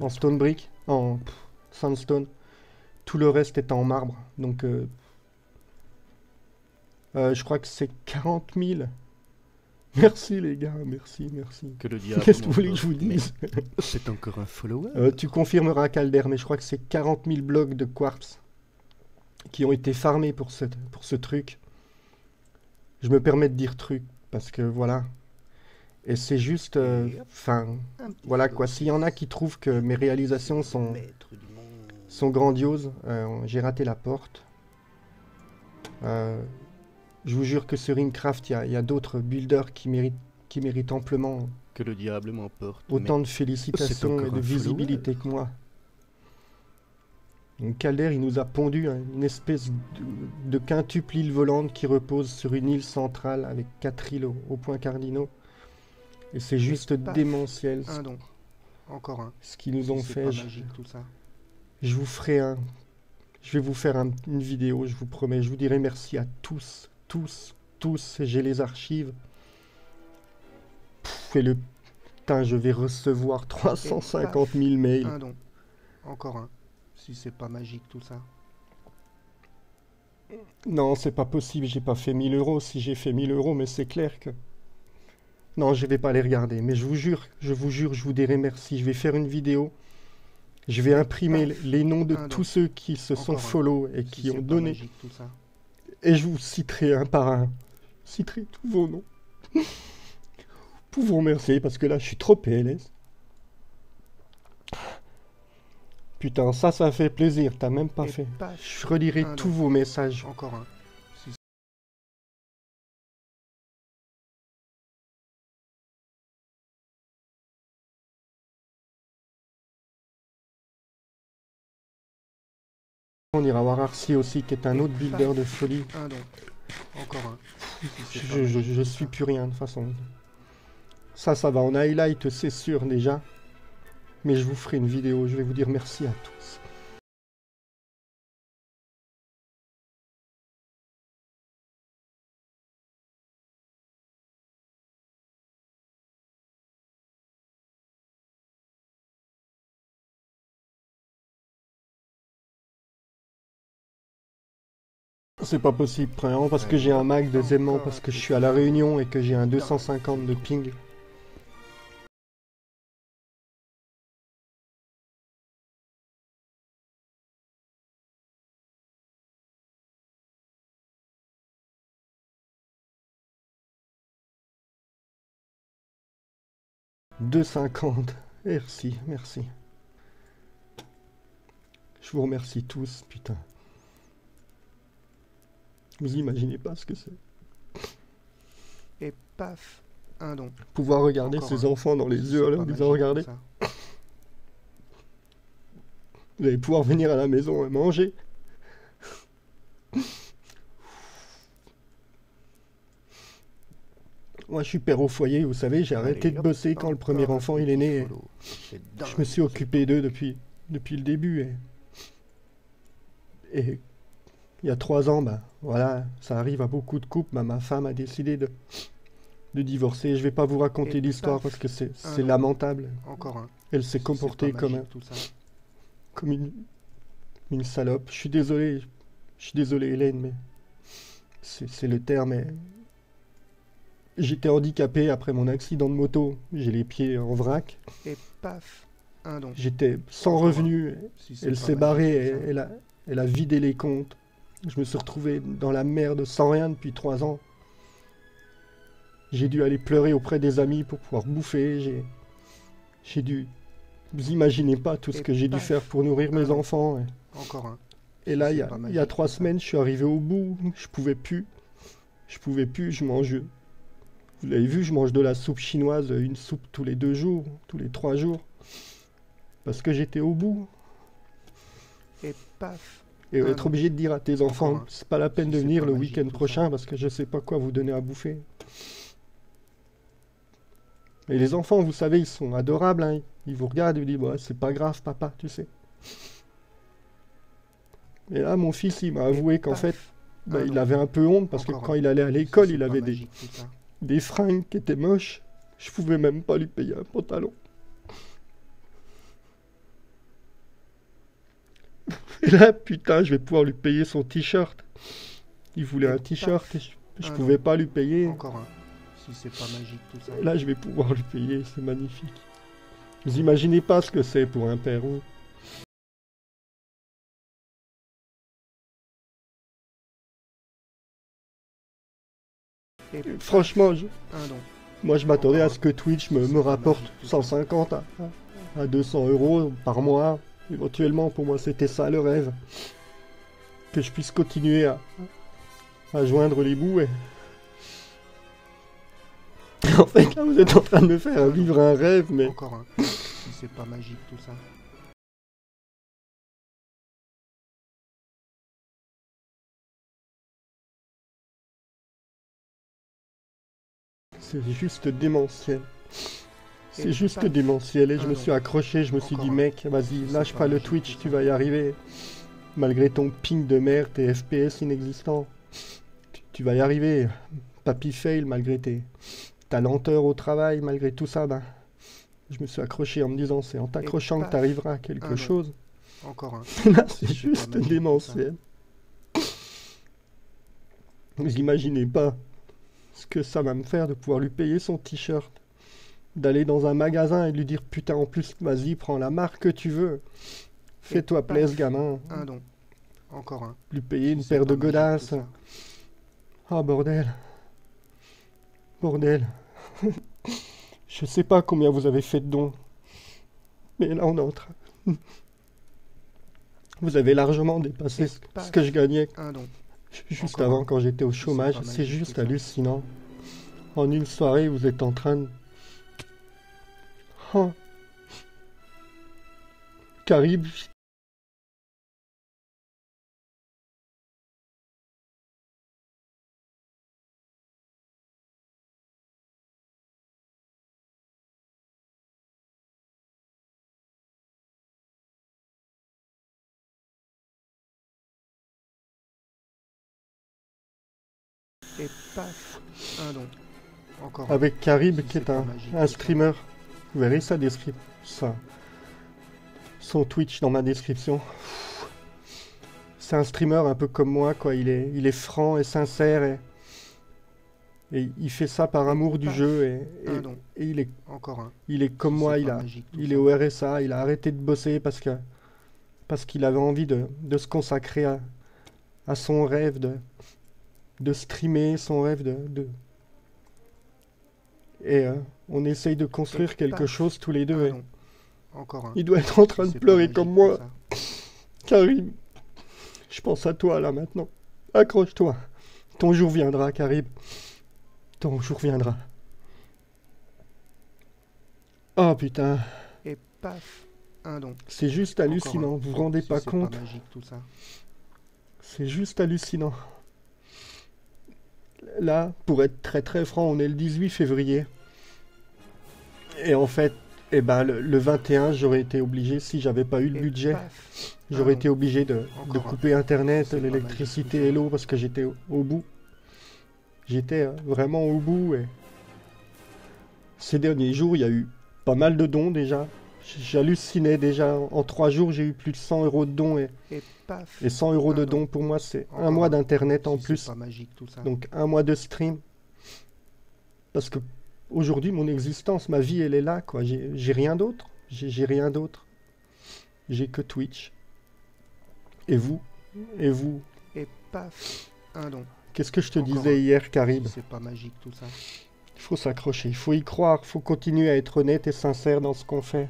En stone brick, en sandstone. Tout le reste est en marbre. Donc, je crois que c'est 40 000. Merci les gars, merci, merci. Que le diable Qu'est-ce que vous m'emporte. voulez que je vous dise? C'est encore un follower. Tu confirmeras Calder, mais je crois que c'est 40 000 blocs de quartz qui ont été farmés pour ce truc. Je me permets de dire truc, parce que voilà. Et c'est juste... Enfin, voilà quoi. S'il y en a qui trouvent que mes réalisations sont grandioses, j'ai raté la porte. Je vous jure que sur Minecraft, il y a d'autres builders qui méritent amplement Que le diable m'emporte. autant de C'est félicitations encore et de un visibilité follower. que moi. Donc Calder, il nous a pondu une espèce de quintuple île volante qui repose sur une île centrale avec 4 îles aux points cardinaux. Et c'est juste paf, démentiel Un don. Encore un. ce qu'ils nous ont Si c'est fait. pas magique tout ça. Je vous ferai je vais vous faire une vidéo, je vous promets. Je vous dirai merci à tous, tous, tous. J'ai les archives. Et le... Putain, je vais recevoir 350 000 mails. Un don. Encore un. Si c'est pas magique tout ça. Non, c'est pas possible, j'ai pas fait 1000 euros. Si j'ai fait 1000 euros, mais c'est clair que... Non, je vais pas les regarder. Mais je vous jure, je vous dirai merci. Je vais faire une vidéo. Je vais imprimer les noms de tous ceux qui se sont follow et qui ont donné. Magique, tout ça. Et je vous citerai un par un. Je citerai tous vos noms. Pour vous remercier, parce que là, je suis trop PLS. Putain, ça fait plaisir. T'as même pas fait. Je relirai tous vos messages. Encore un. On ira voir Arcy aussi, qui est un autre builder de folie. Un don. Encore un. Je suis plus rien de toute façon. Ça va en highlight, c'est sûr déjà. Mais je vous ferai une vidéo, je vais vous dire merci à tous. C'est pas possible, premièrement parce que j'ai un Mac, deuxièmement parce que je suis à La Réunion et que j'ai un 250 de ping. « 2,50. Merci, merci. Je vous remercie tous, putain. Vous imaginez pas ce que c'est. Et paf, un don. Pouvoir regarder ses enfants dans les yeux, alors vous en regardez. Vous allez pouvoir venir à la maison et manger. Moi, je suis père au foyer, vous savez, j'ai arrêté de bosser quand le premier enfant il est né. Je me suis occupé d'eux depuis le début. Et il y a 3 ans, bah voilà, ça arrive à beaucoup de couples. Bah, ma femme a décidé de divorcer. Je vais pas vous raconter l'histoire parce que c'est lamentable. Encore un. Elle s'est comportée comme une salope. Je suis désolé Hélène, mais c'est le terme. Mais j'étais handicapé après mon accident de moto. J'ai les pieds en vrac. Et paf, un don. J'étais sans revenu. Elle s'est barrée. Elle a vidé les comptes. Je me suis retrouvé dans la merde sans rien depuis 3 ans. J'ai dû aller pleurer auprès des amis pour pouvoir bouffer. J'ai dû... Vous imaginez pas tout ce que j'ai dû faire pour nourrir mes enfants. Encore un. Et là, il y a 3 semaines, je suis arrivé au bout. Je pouvais plus. Je mange... Vous l'avez vu, je mange de la soupe chinoise, une soupe tous les 2 jours, tous les 3 jours. Parce que j'étais au bout. Et paf. Et être obligé de dire à tes enfants, c'est pas la peine de venir le week-end prochain parce que je sais pas quoi vous donner à bouffer. Et les enfants, vous savez, ils sont adorables, hein. Ils vous regardent et vous disent, bah, c'est pas grave, papa, tu sais. Et là, mon fils, il m'a avoué qu'en fait, bah, il avait un peu honte parce que quand il allait à l'école, il avait des fringues qui étaient moches. Je pouvais même pas lui payer un pantalon. là, putain, je vais pouvoir lui payer son t-shirt. Il voulait Et un t-shirt et paf. je Ah pouvais non. pas lui payer. Encore un. Si c'est pas magique tout ça. Là, je vais pouvoir lui payer, c'est magnifique. Vous imaginez pas ce que c'est pour un père. Oui. Et Franchement, un don. moi je m'attendais à ce que Twitch me rapporte 150 à 200 euros par mois. Éventuellement, pour moi, c'était ça le rêve. Que je puisse continuer à joindre les bouts. Et... En fait, là, vous êtes en train de me faire vivre un rêve, mais... Encore un. Si c'est pas magique tout ça. C'est juste démentiel. C'est Et juste paf. démentiel. Et je Ah me non. suis accroché, je me suis Encore dit, un. mec, vas-y, C'est lâche pas pas le magique, Twitch, tout tu ça. vas y arriver. Malgré ton ping de merde, tes FPS inexistants. Tu vas y arriver. Papy fail, malgré ta lenteur au travail, malgré tout ça, ben... Je me suis accroché en me disant, c'est en t'accrochant que paf. t'arriveras à Ah quelque non. chose. Encore un. Là, c'est C'est juste pas magique, démentiel. Vous imaginez pas ce que ça va me faire de pouvoir lui payer son t-shirt. D'aller dans un magasin et de lui dire, putain, en plus, vas-y, prends la marque que tu veux. Fais-toi paf. plaisir, gamin. Un don. Encore un. Lui payer une Si c'est paire de pas magique, godasses. tout ça. Ah, bordel. Bordel. Je sais pas combien vous avez fait de dons. Mais là, on est en train... Vous avez largement dépassé ce paf. que je gagnais Un don. juste Encore avant un. quand j'étais au C'est chômage. pas C'est magique, juste tout ça. hallucinant. En une soirée, vous êtes en train de... Oh. Carib, Et paf. Un don. Encore un. avec Carib, Si qui c'est est pas un magique, un tout ça. streamer. Vous verrez sa description. Son Twitch dans ma description. C'est un streamer un peu comme moi, quoi. Il est franc et sincère et il fait ça par amour du paf. jeu Un don. et Encore un. il est comme Si moi. c'est pas magique, tout Il ça. est au RSA. Il a arrêté de bosser parce qu'il avait envie de se consacrer à son rêve de streamer, son rêve et on essaye de construire Et quelque paf. chose tous les deux. Un Et don. Encore un. il doit être en train Si de c'est pas pleurer magique, comme tout moi. ça. Karim, je pense à toi là maintenant. Accroche-toi. Ton jour viendra, Karim. Ton jour viendra. Oh putain, Et paf. Un don. c'est juste Encore hallucinant. un. Vous vous rendez Si pas c'est compte? pas magique tout ça. C'est juste hallucinant. Là, pour être très très franc, on est le 18 février. Et en fait, eh ben, le 21, j'aurais été obligé, si j'avais pas eu le Et budget, paf. j'aurais Ah été obligé de Encore un. couper Internet, C'est pas l'électricité magique, et l'eau parce que j'étais au bout. J'étais vraiment au bout et ces derniers jours, il y a eu pas mal de dons déjà. J'hallucinais déjà. En 3 jours, j'ai eu plus de 100 euros de dons Et paf. et 100 euros de Un don. dons pour moi, c'est un Encore mois un. d'Internet en Si plus. c'est pas magique tout ça. Donc un mois de stream. Parce que aujourd'hui, mon existence, ma vie, elle est là, quoi. J'ai rien d'autre. J'ai rien d'autre. J'ai que Twitch. Et vous? Et vous? Et paf. Un don. Qu'est-ce que je te Encore disais un. hier, Karim? Si c'est pas magique tout ça. Il faut s'accrocher, il faut y croire, il faut continuer à être honnête et sincère dans ce qu'on fait.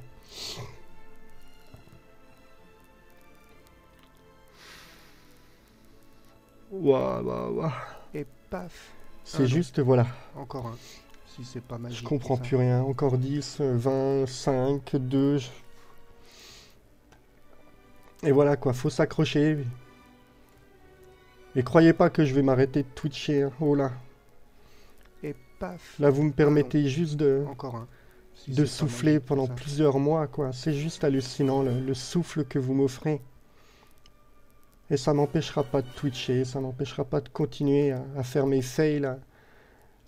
Waouh, waouh, waouh. Et paf. C'est Ah non. juste, voilà. Encore un. Si c'est pas magique Je comprends tout ça. plus rien. Encore 10, 20, 5, 2. Et voilà quoi, faut s'accrocher. Et croyez pas que je vais m'arrêter de twitcher. Hein. Oh là. Et paf. Là, vous me permettez juste Encore un. Si de c'est pas souffler magique tout pendant ça. plusieurs mois, quoi. C'est juste hallucinant le souffle que vous m'offrez. Et ça m'empêchera pas de twitcher, ça m'empêchera pas de continuer à faire mes fails,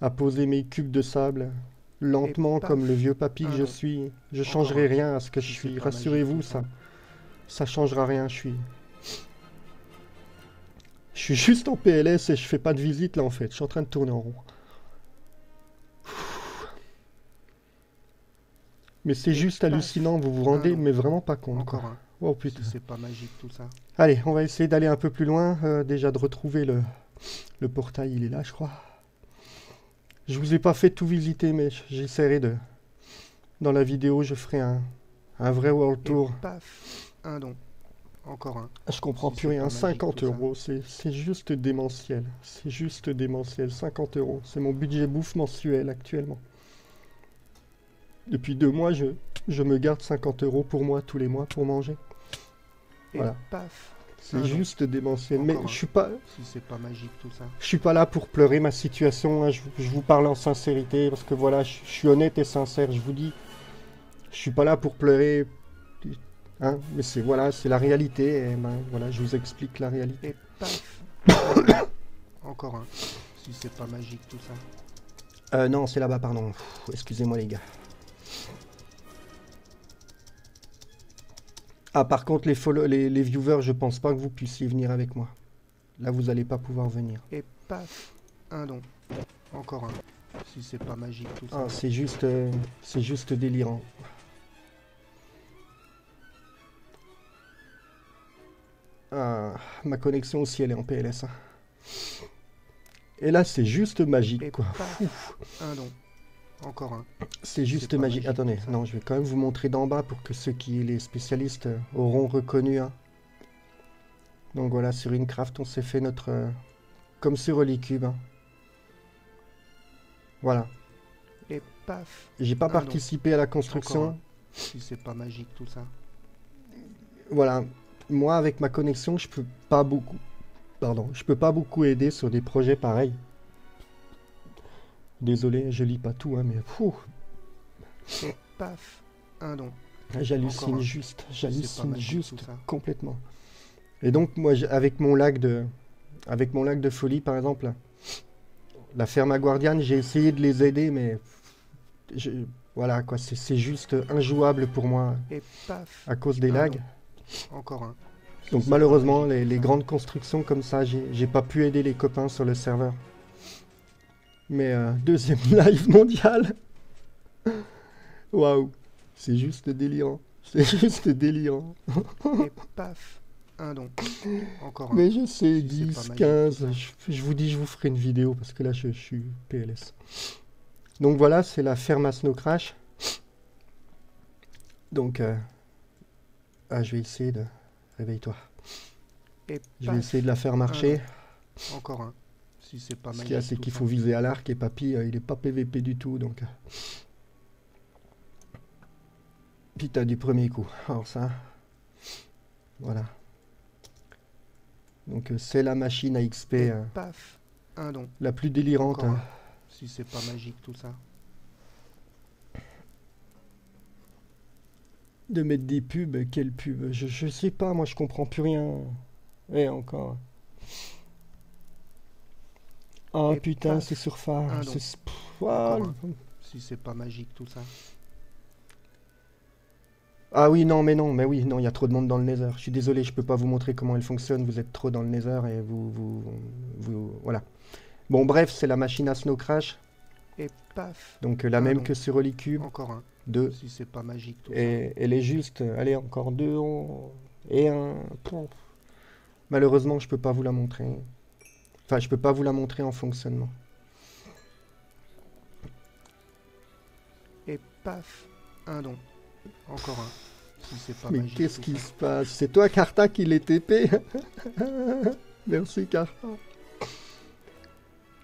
à poser mes cubes de sable lentement paf, comme le vieux papy que un je don. suis. Je Encore changerai un. rien à ce que Si je c'est suis. pas magique Rassurez-vous, tout ça. ça changera rien. Je suis juste en PLS et je fais pas de visite là en fait. Je suis en train de tourner en rond. Mais c'est juste hallucinant, vous vous rendez mais vraiment pas compte. Encore Quoi. un. Oh putain. Si c'est pas magique tout ça. Allez, on va essayer d'aller un peu plus loin. Déjà de retrouver le portail, il est là je crois. Je vous ai pas fait tout visiter mais j'essaierai de... Dans la vidéo, je ferai un vrai world tour. Et paf, un don. Encore un. Je comprends Si plus c'est rien. pas magique, 50 tout ça. euros, c'est juste démentiel. C'est juste démentiel. 50 euros. C'est mon budget bouffe mensuel actuellement. Depuis 2 mois, je me garde 50 euros pour moi tous les mois pour manger. Et Voilà. paf. C'est un juste démentiel. Encore Mais un. je suis pas... Si c'est pas magique tout ça. Je suis pas là pour pleurer ma situation, hein. Je vous parle en sincérité, parce que voilà, je suis honnête et sincère, je vous dis. Je suis pas là pour pleurer, hein, mais c'est voilà, c'est la réalité, et ben, voilà, je vous explique la réalité. Et paf. Encore un. Si c'est pas magique tout ça. Non, c'est là-bas, pardon. Excusez-moi les gars. Ah, par contre, les viewers, je pense pas que vous puissiez venir avec moi. Là, vous allez pas pouvoir venir. Et paf. Un don. Encore un. Si c'est pas magique tout ça. Ah, c'est juste délirant. Ah, ma connexion aussi, elle est en PLS. Hein. Et là, c'est juste magique, Et quoi. paf. Un don. Encore un. C'est juste pas magique. magique, Attendez, ça. non, je vais quand même vous montrer d'en bas pour que ceux qui, les spécialistes, auront reconnu. Hein. Donc voilà, sur Incraft, on s'est fait notre... comme sur Holycube. Hein. Voilà. Et paf. J'ai pas Ah, participé à la construction. Encore un. Si c'est pas magique tout ça. Voilà. Moi, avec ma connexion, je peux pas beaucoup... Pardon, je peux pas beaucoup aider sur des projets pareils. Désolé, je lis pas tout, hein, mais... Et paf. Un don. J'hallucine Encore un. juste, C'est pas j'hallucine magique, juste tout ça. complètement. Et donc moi, avec mon lac de folie par exemple, la ferme guardiane, j'ai essayé de les aider, mais voilà quoi, c'est juste injouable pour moi Et paf. à cause des Ah lags. Encore un. Donc C'est malheureusement, pas magique, les tout ça. grandes constructions comme ça, j'ai pas pu aider les copains sur le serveur. Mais deuxième live mondial, waouh, c'est juste délirant, c'est juste délirant. Et paf. Un don. Encore un. Mais je sais, Si c'est 10, pas magique, 15, tout ça. je vous dis, je vous ferai une vidéo parce que là, je suis PLS. Donc voilà, c'est la ferme à Snow Crash. Donc, je vais essayer de... Réveille-toi. Et Je vais paf. essayer de la faire marcher. Encore un. Si c'est pas Ce magique. qu'il y a, c'est tout qu'il ça. faut viser à l'arc et papy, il est pas PVP du tout, donc... Puis t'as du premier coup. Alors ça... Voilà. Donc c'est la machine à XP Et paf. Un don. la plus délirante. Encore Hein. un. Si c'est pas magique tout ça. De mettre des pubs, quelle pub? Je sais pas, moi je comprends plus rien. Et encore. Ah Et putain, paf, c'est sur phare. un don. C'est... Ah, Encore Si c'est pas magique tout ça. ah oui, non, mais oui, non, il y a trop de monde dans le Nether. Je suis désolé, je peux pas vous montrer comment elle fonctionne. Vous êtes trop dans le Nether et voilà. Bon, bref, c'est la machine à Snow Crash. Et paf. Donc la Ah même non. que sur Holycube. Encore un. 2. Si c'est pas magique tout ça. Et elle est juste... Allez, encore 2. Et un... Malheureusement, je peux pas vous la montrer. Enfin, je peux pas vous la montrer en fonctionnement. Et paf. Un don. Encore un. Si c'est pas Mais magique qu'est-ce tout qui ça. se passe? C'est toi, Carta, qui l'est TP? Merci, Carta.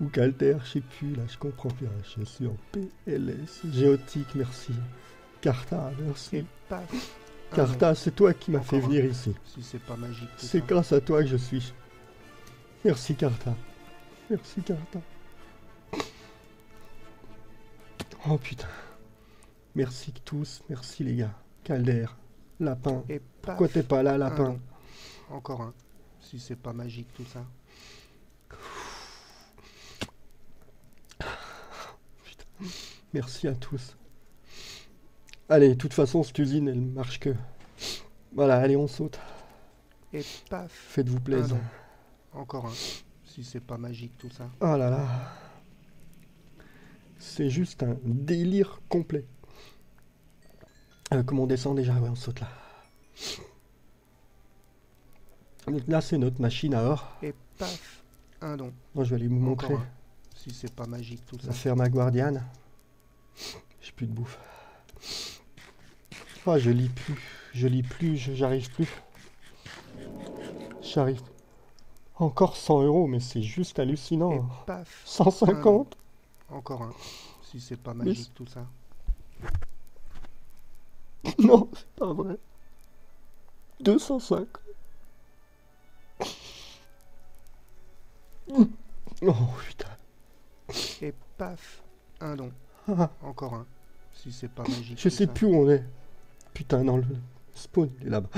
Ou Calter, je sais plus, là, je comprends plus. Je suis en PLS. Géotique, merci. Carta, merci. Et paf. Un Carta, c'est toi qui m'as fait Encore un. venir ici. don. Si c'est pas magique tout C'est ça. grâce à toi que je suis. Merci, Carta. Merci, Carta. Oh putain. Merci tous, merci les gars. Calder, Lapin. Et paf. Pourquoi t'es pas là, Un Lapin? don. Encore un. Si c'est pas magique tout ça. Merci à tous. Allez, de toute façon, cette usine, elle marche que... Voilà, allez, on saute. Et paf, Faites-vous un plaisir. don. Encore un. Si c'est pas magique tout ça. Oh là là. C'est juste un délire complet. Comment on descend déjà? Ouais, on saute là. Donc là, c'est notre machine à or. Et paf, un don. Moi, je vais aller vous montrer. Encore un. Si c'est pas magique tout ça. La ferme à Guardiane. J'ai plus de bouffe. Oh, je lis plus, j'arrive plus. J'arrive. Encore 100 €, mais c'est juste Et hallucinant. paf, 150. encore un. Si c'est pas Mais magique tout ça. Non, c'est pas vrai. 205. Oh putain. Et paf, un don. Ah, Encore un. Si c'est pas magique je tout sais ça. plus où on est. Putain, non, le spawn, il est là-bas.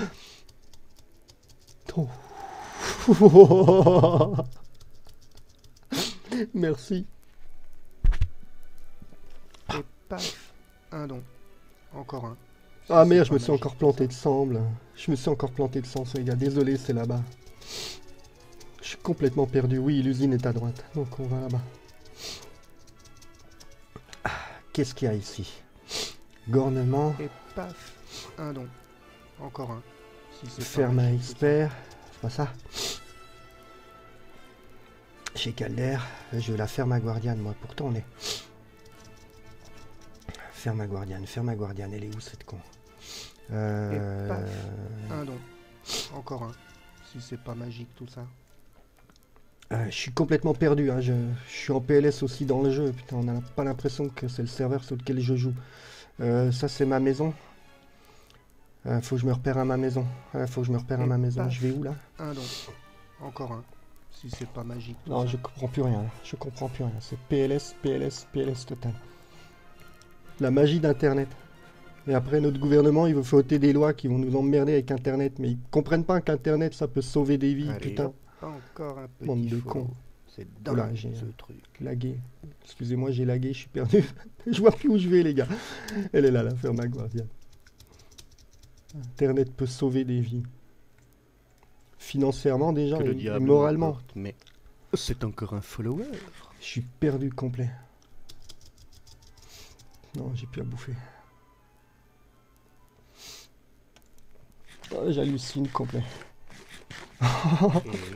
Oh. Merci. Et paf, un don. Encore un. Si Ah c'est merde, je pas me suis magique encore tout planté ça. de semble. Je me suis encore planté de sang, les gars. Désolé, c'est là-bas. Je suis complètement perdu. Oui, l'usine est à droite. Donc on va là-bas. Ah, qu'est-ce qu'il y a ici? Gornement, Et paf, un don. Encore un. Si c'est pas ferme à magique tout ça. expert. C'est pas ça. Chez Calder. Je veux la ferme à Guardiane, moi. Pourtant, on est... Ferme à Guardiane. Elle est où, cette con? paf. Un don. Encore un. Si c'est pas magique tout ça. Je suis complètement perdu, hein. Je suis en PLS aussi dans le jeu. Putain, on n'a pas l'impression que c'est le serveur sur lequel je joue. Ça, c'est ma maison. Faut que je me repère à ma maison. Faut que je me repère à Et ma maison. paf. Je vais où, là? Un don. Encore un. Si c'est pas magique tout Non, ça. je comprends plus rien, là. Je comprends plus rien. C'est PLS, PLS, PLS total. La magie d'Internet. Et après, notre gouvernement, il veut voter des lois qui vont nous emmerder avec Internet. Mais ils comprennent pas qu'Internet, ça peut sauver des vies, Allez, putain. hop, encore un petit Bande de follow. cons. C'est Oula, dingue j'ai ce truc. lagué. Excusez-moi, j'ai lagué, je suis perdu. Je vois plus où je vais, les gars. Elle est là, la ferme à Guardiane. Internet peut sauver des vies. Financièrement déjà Que le et diable moralement. m'emporte, mais c'est encore un follower. Je suis perdu complet. Non, j'ai plus à bouffer. Oh, j'hallucine complet. Et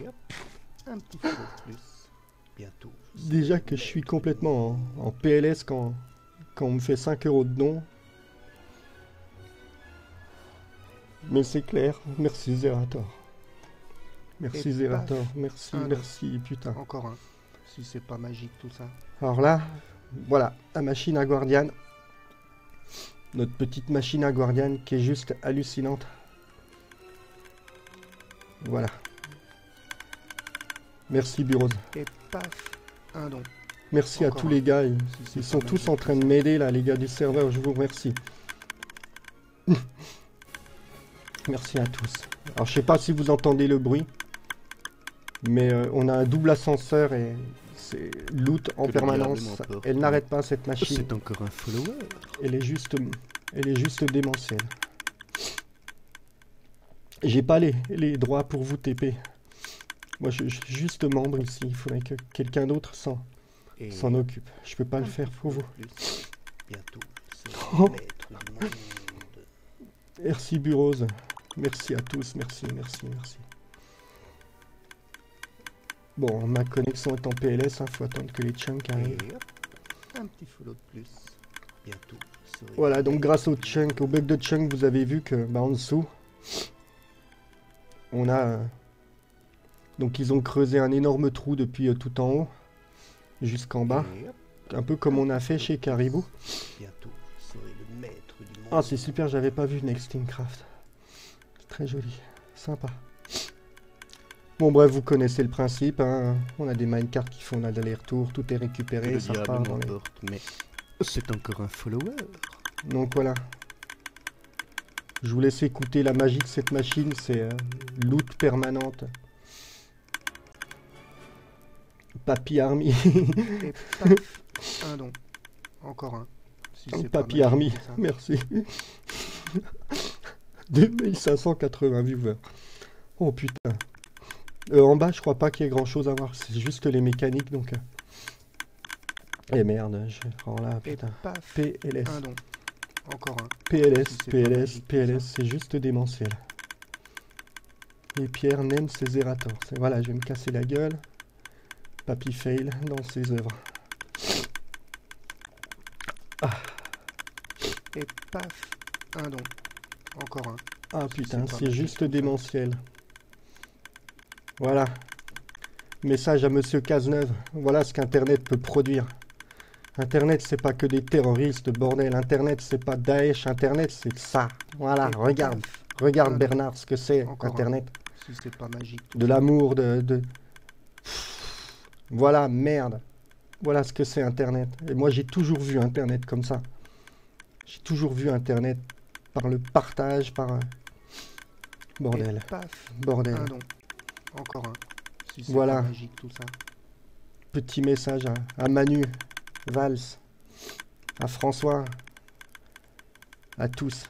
hop, un petit follow plus. Bientôt. Déjà que je suis complètement en PLS quand on me fait 5 € de don. Mais c'est clair. Merci Zerator. Merci Et Zerator. paf, Merci, un merci, putain. Encore un. Si c'est pas magique tout ça. Alors là, voilà, la machine à Guardiane. Notre petite machine à Guardiane qui est juste hallucinante. Voilà. Merci Bureau. Et paf, un don. Merci à Encore tous un. les gars. Si c'est Ils sont pas tous magique en tout train de ça. m'aider là, les gars du serveur. Je vous remercie. Merci à tous. Alors je sais pas si vous entendez le bruit, mais on a un double ascenseur et c'est loot en Que le permanence. diable m'emporte. Elle n'arrête pas cette machine. C'est encore un follower. Elle est juste démentielle. J'ai pas les droits pour vous TP. Moi je suis juste membre ici. Il faudrait que quelqu'un d'autre s'en Et occupe. Je peux pas le faire pour vous. plus. Bientôt. C'est Oh. le maître du monde. Merci Burose. Merci à tous. Merci, merci, merci. Bon, ma connexion est en PLS. Faut attendre que les chunks arrivent. Et hop, un petit follow de plus. Bientôt. vous serez Voilà, le donc maître grâce au du chunk, au bug de chunk, vous avez vu que en dessous, on a... donc ils ont creusé un énorme trou depuis tout en haut jusqu'en monde. bas. Et hop, Un peu comme on a fait chez Caribou. bientôt. Vous serez le maître du monde. Ah, c'est super, j'avais pas vu Next in Craft. C'est très joli, sympa. Bon bref, vous connaissez le principe, hein. On a des minecarts qui font d'aller-retour, tout est Que récupéré, le ça diable repart dans les... m'emporte, mais c'est encore un follower. Donc voilà. Je vous laisse écouter la magie de cette machine, c'est loot permanente. Papy Army. Et paf, un don. Encore un. Si c'est pas Papy magique Army, tout ça. merci. 2580 viewers. Oh putain. En bas, je crois pas qu'il y ait grand chose à voir. C'est juste les mécaniques, donc... Et merde, je... Oh là, Et putain. paf. PLS. Un don. Encore un. PLS, Si c'est pas PLS, magique, tout PLS, ça. c'est juste démentiel. Et Pierre n'aime ses Zerator. Voilà, je vais me casser la gueule. Papy fail dans ses œuvres. Et paf. Un don. Encore un. Ah Si putain, c'est pas c'est magique, juste tout ça. démentiel. Voilà. Message à Monsieur Cazeneuve. Voilà ce qu'Internet peut produire. Internet, c'est pas que des terroristes, bordel. Internet, c'est pas Daesh. Internet, c'est ça. Voilà, Et regarde. paf. Regarde Un. Bernard, ce que c'est, Encore un. Internet. Si c'est pas magique. tout De ça. l'amour, de... Voilà, merde. Voilà ce que c'est Internet. Et moi, j'ai toujours vu Internet comme ça. J'ai toujours vu Internet par le partage, par... Bordel. Et paf. Bordel. Un don. Encore un. Si c'est Voilà. pas magique tout ça. Petit message à Manu, Valls, à François, à tous.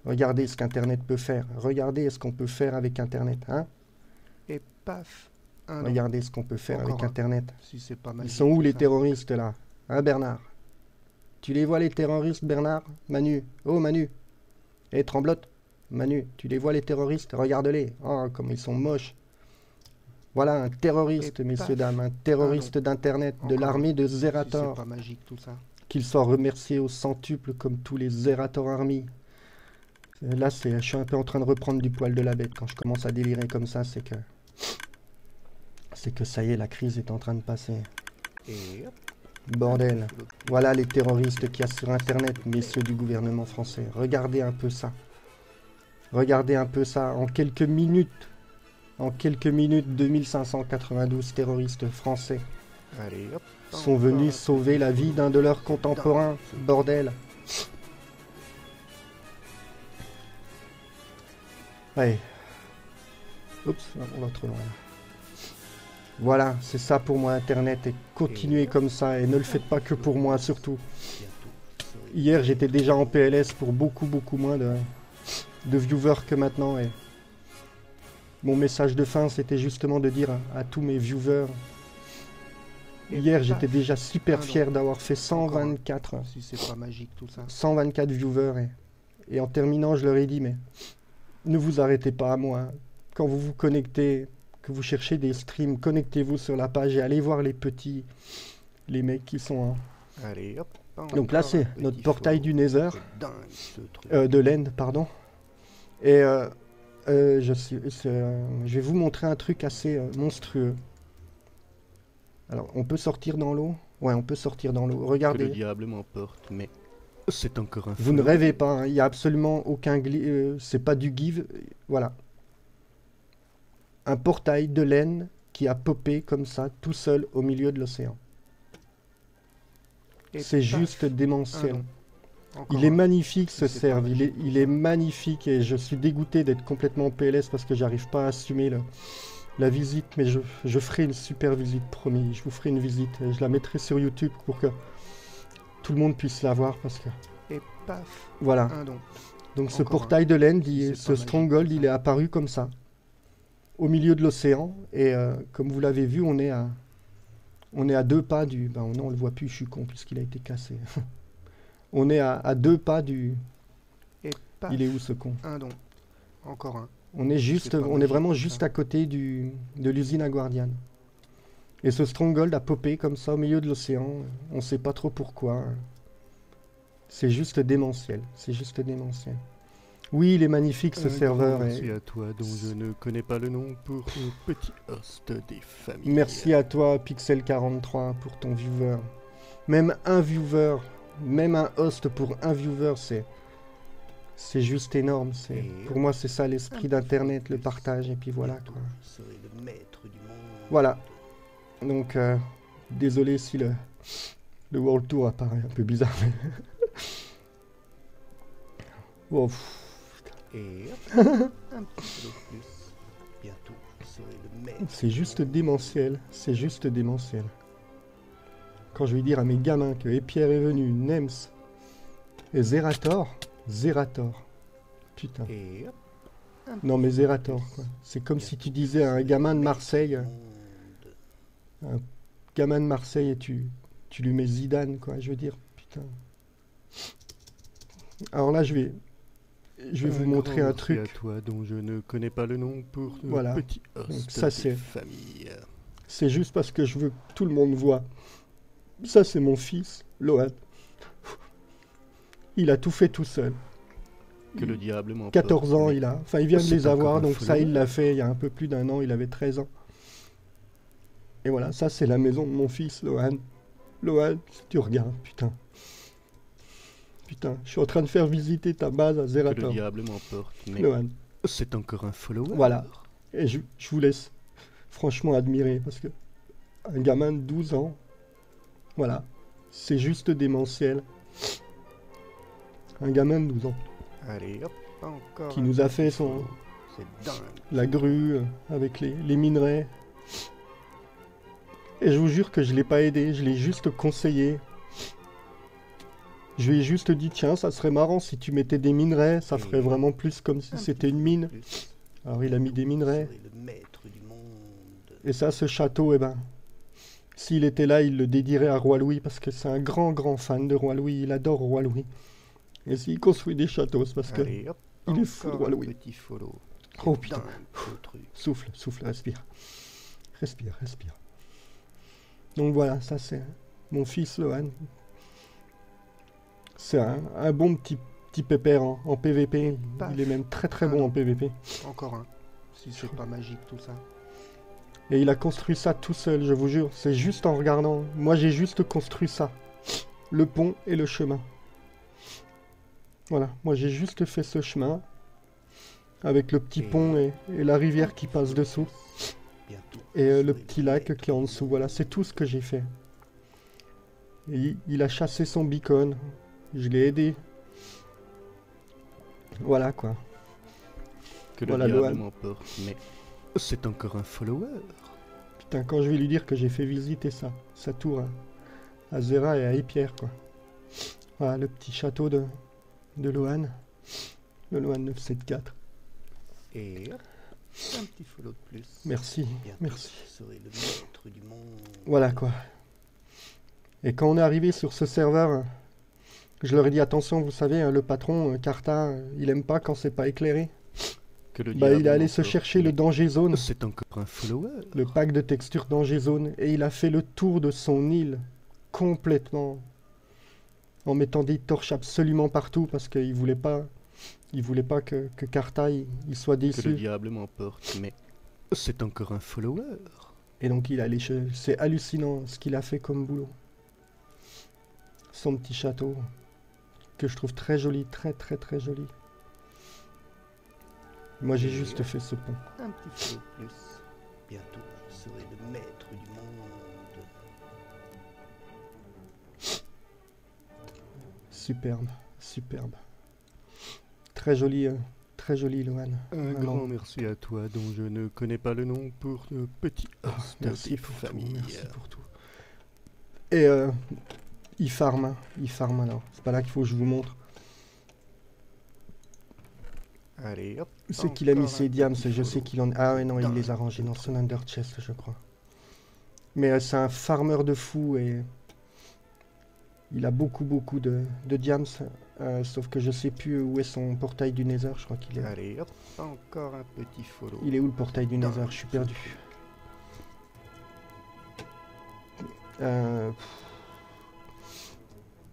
Regardez ce qu'Internet peut faire. Regardez ce qu'on peut faire avec Internet. Hein? Et paf. Un don. Regardez ce qu'on peut faire Encore avec un. Internet. Si c'est pas Ils magique. sont où tout les ça. terroristes là? Hein Bernard? Tu les vois les terroristes Bernard? Manu? Oh Manu? Eh Tremblote? Manu, tu les vois les terroristes? Regarde-les. Oh comme ils sont moches. Voilà un terroriste, Et messieurs, paf. dames. Un terroriste d'Internet, de Encore l'armée de Si c'est Zerator. pas magique tout ça. Qu'il soit remercié au centuple comme tous les Zerator Army. Là, je suis un peu en train de reprendre du poil de la bête. Quand je commence à délirer comme ça, c'est que ça y est, la crise est en train de passer. Et hop. Bordel. Voilà les terroristes qu'il y a sur Internet, messieurs du gouvernement français. Regardez un peu ça. Regardez un peu ça. En quelques minutes, 2592 terroristes français Allez hop. sont venus sauver la vie d'un de leurs contemporains. Bordel. Ouais. Oups, on va trop loin là. Voilà, c'est ça pour moi Internet. Et continuez comme ça. Et ne le faites pas que pour moi surtout. Hier, j'étais déjà en PLS pour beaucoup moins de viewers que maintenant. Et mon message de fin, c'était justement de dire à tous mes viewers. Hier, j'étais déjà super fier d'avoir fait 124. Si c'est pas magique tout ça. 124 viewers. Et en terminant, je leur ai dit, mais ne vous arrêtez pas à moi. Quand vous vous connectez, que vous cherchez des streams, connectez-vous sur la page et allez voir les petits, les mecs qui sont... hein. Allez hop. Donc là, c'est notre portail du Nether, Dingue ce truc. de l'End, pardon. Et je vais vous montrer un truc assez monstrueux. Alors, on peut sortir dans l'eau? Ouais, on peut sortir dans l'eau. Que le Regardez. diable m'emporte, mais c'est encore un Vous ne follower. rêvez pas, hein, il n'y a absolument aucun c'est pas du give. Voilà. Un portail de laine qui a popé comme ça, tout seul au milieu de l'océan. Et C'est paf. juste démentiel. Un don. Encore Il est un. magnifique ce C'est pas serve, magique, il est magnifique et je suis dégoûté d'être complètement en PLS parce que j'arrive pas à assumer la visite, mais je ferai une super visite, promis. Je vous ferai une visite, je la mettrai sur YouTube pour que tout le monde puisse la voir parce que... Et paf. Voilà. Un don. Donc ce Encore portail de laine, Si c'est ce pas magique, stronghold, ça. il est apparu comme ça, au milieu de l'océan. Et comme vous l'avez vu, on est à 2 pas du... Ben non, on le voit plus, je suis con, puisqu'il a été cassé. On est à 2 pas du... Et paf. Il est où ce con? Un don. Encore un. On est juste, pas on est magique, vraiment tout juste ça. à côté de l'usine à Guardian. Et ce stronghold a popé comme ça au milieu de l'océan. On sait pas trop pourquoi. C'est juste démentiel. C'est juste démentiel. Oui, il est magnifique ce Un serveur. grand Et Merci à toi dont je ne connais pas le nom pour un petit host des familles. merci à toi, Pixel43, pour ton viewer. Même un viewer, même un host pour un viewer, c'est juste énorme. Et Pour moi, c'est ça l'esprit d'Internet, le partage. Et puis voilà, quoi. Je serai le maître du monde. Voilà. Donc, désolé si le World Tour apparaît un peu bizarre. Mais... oh, Et hop. Un petit peu plus. Bientôt, je serai le maître. c'est juste démentiel. C'est juste démentiel. Quand je vais dire à mes gamins que Pierre est venu, Nems et Zerator. Putain. Et hop. Non mais Zerator, quoi. C'est comme si tu disais à un gamin de Marseille, un gamin de Marseille et tu lui mets Zidane, quoi. Je veux dire, putain. Alors là, je vais vous montrer grand un merci à truc. toi dont je ne connais pas le nom pour le Voilà. petit Donc host ça, des c'est familles. c'est juste parce que je veux que tout le monde voit. Ça, c'est mon fils, Lohan. Il a tout fait tout seul. Que le diable m'emporte. 14 ans, mais il a. Enfin, il vient de c'est les encore avoir, un donc ça, il follower. l'a fait il y a un peu plus d'1 an, il avait 13 ans. Et voilà, ça, c'est la maison de mon fils, Lohan. Lohan, si tu regardes, putain. Putain, je suis en train de faire visiter ta base à Que le Zerator. diable m'emporte. Mais Lohan. c'est encore un follower. Voilà. Et je vous laisse franchement admirer, parce que un gamin de 12 ans, voilà, c'est juste démentiel. Un gamin de 12 ans Allez, hop, encore qui un nous a petit fait follow. C'est dingue. la grue avec les minerais. Et je vous jure que je l'ai pas aidé, je l'ai juste conseillé. Je lui ai juste dit, tiens, ça serait marrant si tu mettais des minerais, ça ferait vraiment plus comme si Un c'était petit une follow mine. plus. Alors il a mis des minerais. Vous serez le maître du monde. Et ça, ce château, eh ben, s'il était là, il le dédierait à Roi Louis, parce que c'est un grand, grand fan de Roi Louis, il adore Roi Louis. Et s'il construit des châteaux, c'est parce que... Allez, hop, il est fou, le encore Roi un Louis. petit follow. Oh C'est putain, dingue, ce truc. souffle, souffle, respire. Respire, respire. Donc voilà, ça c'est mon fils Lohan. C'est un bon petit pépère en PVP. Paf. Il est même très très bon en PVP. Encore un. Si c'est pas magique tout ça. Et il a construit ça tout seul, je vous jure. C'est juste en regardant. Moi j'ai juste construit ça. Le pont et le chemin. Voilà, moi j'ai juste fait ce chemin. Avec le petit pont et la rivière qui passe dessous. Bientôt. Et vous le serez petit lac maître qui est en du dessous. monde. Voilà, c'est tout ce que j'ai fait. Et il a chassé son beacon. Je l'ai aidé. Voilà quoi. Que le Voilà, diable Lohan. m'emporte. Mais c'est encore un follower. Putain, quand je vais lui dire que j'ai fait visiter sa tour à Zera et à Épierre, quoi. Voilà, le petit château de Lohan. Le Lohan 974. Et hop, un petit follow de plus. Merci, Bientôt, merci. vous serez le maître du monde. Voilà, quoi. Et quand on est arrivé sur ce serveur, je leur ai dit, attention, vous savez, hein, le patron, Carta, il aime pas quand c'est pas éclairé. Que le Bah, diable il est allé se m'emporte. chercher le Mais danger zone. c'est encore un follower. Le pack de texture danger zone, et il a fait le tour de son île complètement en mettant des torches absolument partout parce qu'il voulait pas que Carta il soit Que le déçu. diable m'emporte. Mais c'est encore un follower. Et donc il allait c'est hallucinant ce qu'il a fait comme boulot. Son petit château que je trouve très joli, très très très joli. Moi j'ai juste fait ce pont. Un petit follow de plus. Bientôt, vous serez le maître du monde. Superbe, superbe. Très joli Lohan. Un Vraiment. grand merci à toi dont je ne connais pas le nom pour le petit Ah, host merci des pour tout, familles. merci pour tout. Et il farm alors. C'est pas là qu'il faut que je vous montre. Allez, hop. C'est qu'il a mis encore ses un diams, petit je sais follow. qu'il en... Ah ouais, non, il Dingue, les a rangés ce dans truc. son under chest, je crois. Mais c'est un farmer de fou et... Il a beaucoup de diams, sauf que je sais plus où est son portail du Nether, je crois qu'il est... Allez, hop. Encore un petit follow. Il est où le portail du Dingue, Nether? Je suis ce perdu. truc. Pff.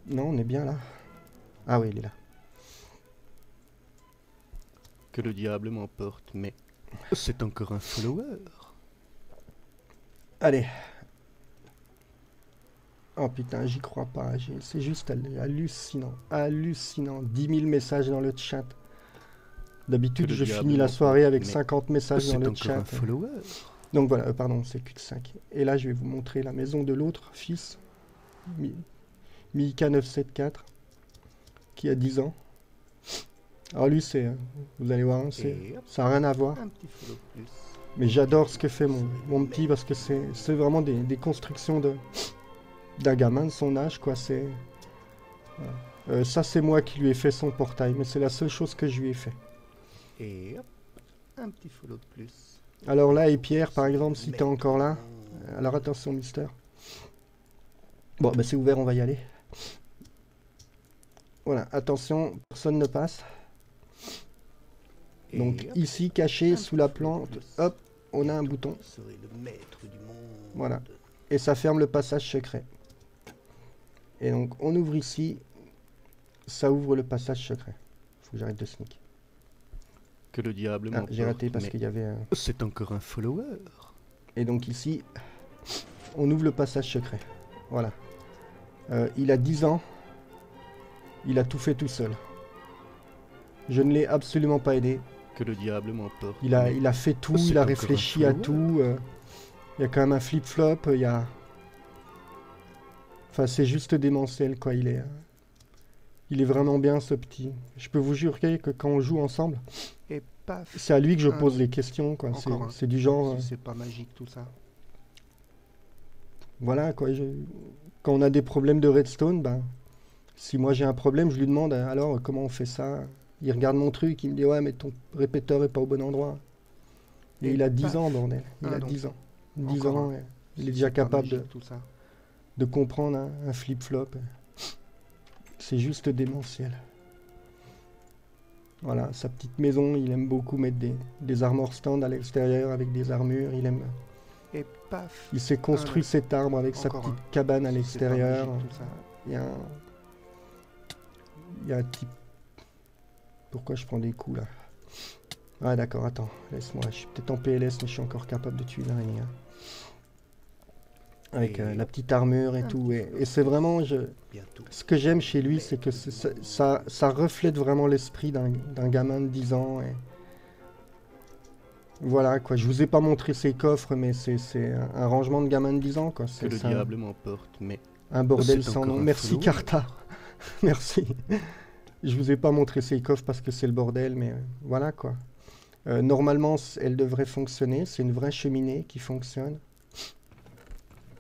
Non, on est bien là. Ah oui, il est là. Que le diable m'emporte. Mais c'est encore un follower. Allez. Oh putain, j'y crois pas. C'est juste hallucinant. Hallucinant. 10 000 messages dans le chat. D'habitude, Que le je diable finis la m'emporte, soirée avec mais 50 messages C'est dans le encore chat. un follower. Donc voilà, pardon, c'est cul-de-sac. Et là, je vais vous montrer la maison de l'autre fils. Mika 974. Qui a 10 ans. Alors lui, c'est... vous allez voir, hein, Et hop, ça n'a rien à voir. un petit follow de plus. Mais j'adore ce que fait mon petit parce que c'est vraiment des constructions d'un gamin de son âge, quoi. C'est ça, c'est moi qui lui ai fait son portail, mais c'est la seule chose que je lui ai fait. Et hop, Un petit follow de plus. Alors là, et Pierre, par exemple, si t'es encore là. Alors attention, Mister. Bon, bah c'est ouvert, on va y aller. Voilà, attention, personne ne passe. Donc ici, caché sous la plante, hop, on a un bouton. Voilà. Et ça ferme le passage secret. Et donc, on ouvre ici. Ça ouvre le passage secret. Faut que j'arrête de sneak. Que le diable m'emporte. J'ai raté parce mais qu'il y avait... c'est encore un follower. Et donc ici, on ouvre le passage secret. Voilà. Il a 10 ans. Il a tout fait tout seul. Je ne l'ai absolument pas aidé. Que le diable m'emporte. Il a fait tout, c'est il a encore réfléchi un à follower. tout. Il y a quand même un flip-flop, il y a... Enfin, c'est juste démentiel, quoi. Il est vraiment bien, ce petit. Je peux vous jurer que quand on joue ensemble, Et paf. c'est à lui que je Un pose nom. les questions, quoi. Encore un. C'est du genre... Si c'est pas magique tout ça. Voilà, quoi. Quand on a des problèmes de redstone, ben... Si moi j'ai un problème, je lui demande, alors, comment on fait ça? Il regarde mon truc, il me dit, ouais, mais ton répéteur est pas au bon endroit. Et il a 10 ans, bordel. Il Ah, a donc, 10 ans. 10 encore ans, un. ouais. Il est Si déjà c'est pas capable magique, tout ça. de comprendre un flip-flop. C'est juste démentiel. Voilà, sa petite maison, il aime beaucoup mettre des armor stands à l'extérieur avec des armures. Et paf. Il s'est construit Ah, cet arbre avec sa encore petite un. cabane à Si c'est pas l'extérieur. magique, tout ça. Il y a un type... Pourquoi je prends des coups là? Ah d'accord, attends, laisse-moi. Je suis peut-être en PLS, mais je suis encore capable de tuer une araignée. Hein. Avec Et la petite armure et un tout. petit Et c'est vraiment... Bientôt. Ce que j'aime chez lui, c'est que ça reflète vraiment l'esprit d'un gamin de 10 ans. Et... Voilà, quoi. Je vous ai pas montré ses coffres, mais c'est un rangement de gamin de 10 ans, quoi. Que C'est le diable m'emporte. Mais un bordel c'est sans encore nom. un Merci, follower. Carta. Merci. Je vous ai pas montré ses coffres parce que c'est le bordel, mais voilà, quoi. Normalement, elle devrait fonctionner. C'est une vraie cheminée qui fonctionne.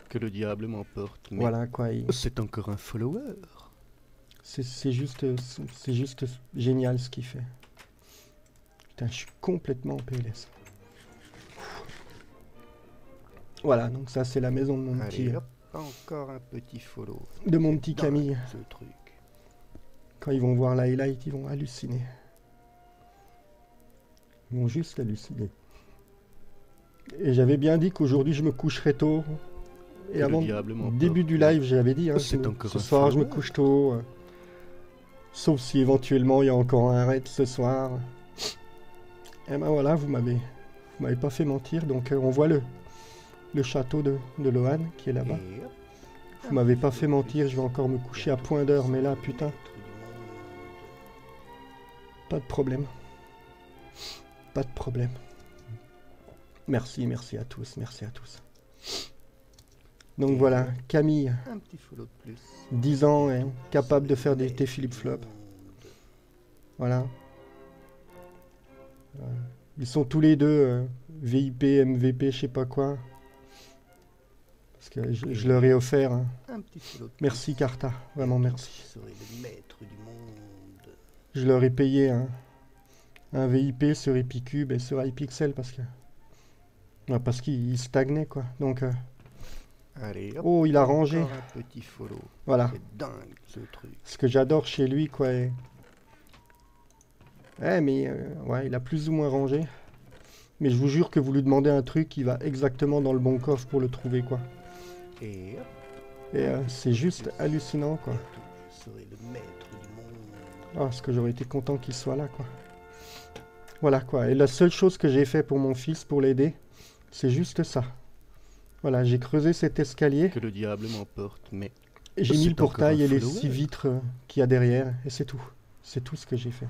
que le diable m'emporte. Mais Voilà, quoi. c'est encore un follower. C'est juste génial ce qu'il fait. Putain, je suis complètement en PLS. Voilà, donc ça c'est la maison de mon Allez, petit, hop, encore un petit follow. de mon petit Dingue, Camille. Ce truc. Quand ils vont voir l'highlight, ils vont halluciner. Ils vont juste halluciner. Et j'avais bien dit qu'aujourd'hui je me coucherais tôt. Et Que avant le diable le m'emporte. début du live, j'avais dit, hein, C'est que encore ce un soir je me follower. couche tôt. Sauf si éventuellement il y a encore un raid ce soir. Et ben voilà, vous m'avez pas fait mentir. Donc on voit le château de Lohan qui est là-bas. Et hop, Vous m'avez pas fait mentir, je vais encore me coucher à point d'heure, mais là, putain, pas de problème. Pas de problème. Merci, merci à tous, merci à tous. Donc voilà, Camille, un petit follow de plus. 10 ans, hein, capable de faire des flip flop. Voilà. Ils sont tous les deux VIP, MVP, je sais pas quoi. Parce que je leur ai offert. Hein. Un petit follow de plus. Merci Carta, vraiment merci. Tu serais le maître du monde. Je leur ai payé un VIP sur Epicube et sur iPixel parce que... Ouais, parce qu'il stagnait quoi. Donc... Allez, hop, Oh, il a rangé. encore un petit follow. Voilà. C'est dingue ce truc. Ce que j'adore chez lui quoi. Ouais, mais ouais, il a plus ou moins rangé. Mais je vous jure que vous lui demandez un truc, il va exactement dans le bon coffre pour le trouver quoi. Et hop, Et c'est juste hallucinant quoi. bientôt, je serai le maître du monde. Ah, ce que j'aurais été content qu'il soit là quoi. Voilà quoi. Et la seule chose que j'ai fait pour mon fils, pour l'aider, c'est juste ça. Voilà, j'ai creusé cet escalier, Que le diable m'emporte. Mais et j'ai mis c'est le portail encore et un les follower. 6 vitres qu'il y a derrière, et c'est tout. C'est tout ce que j'ai fait.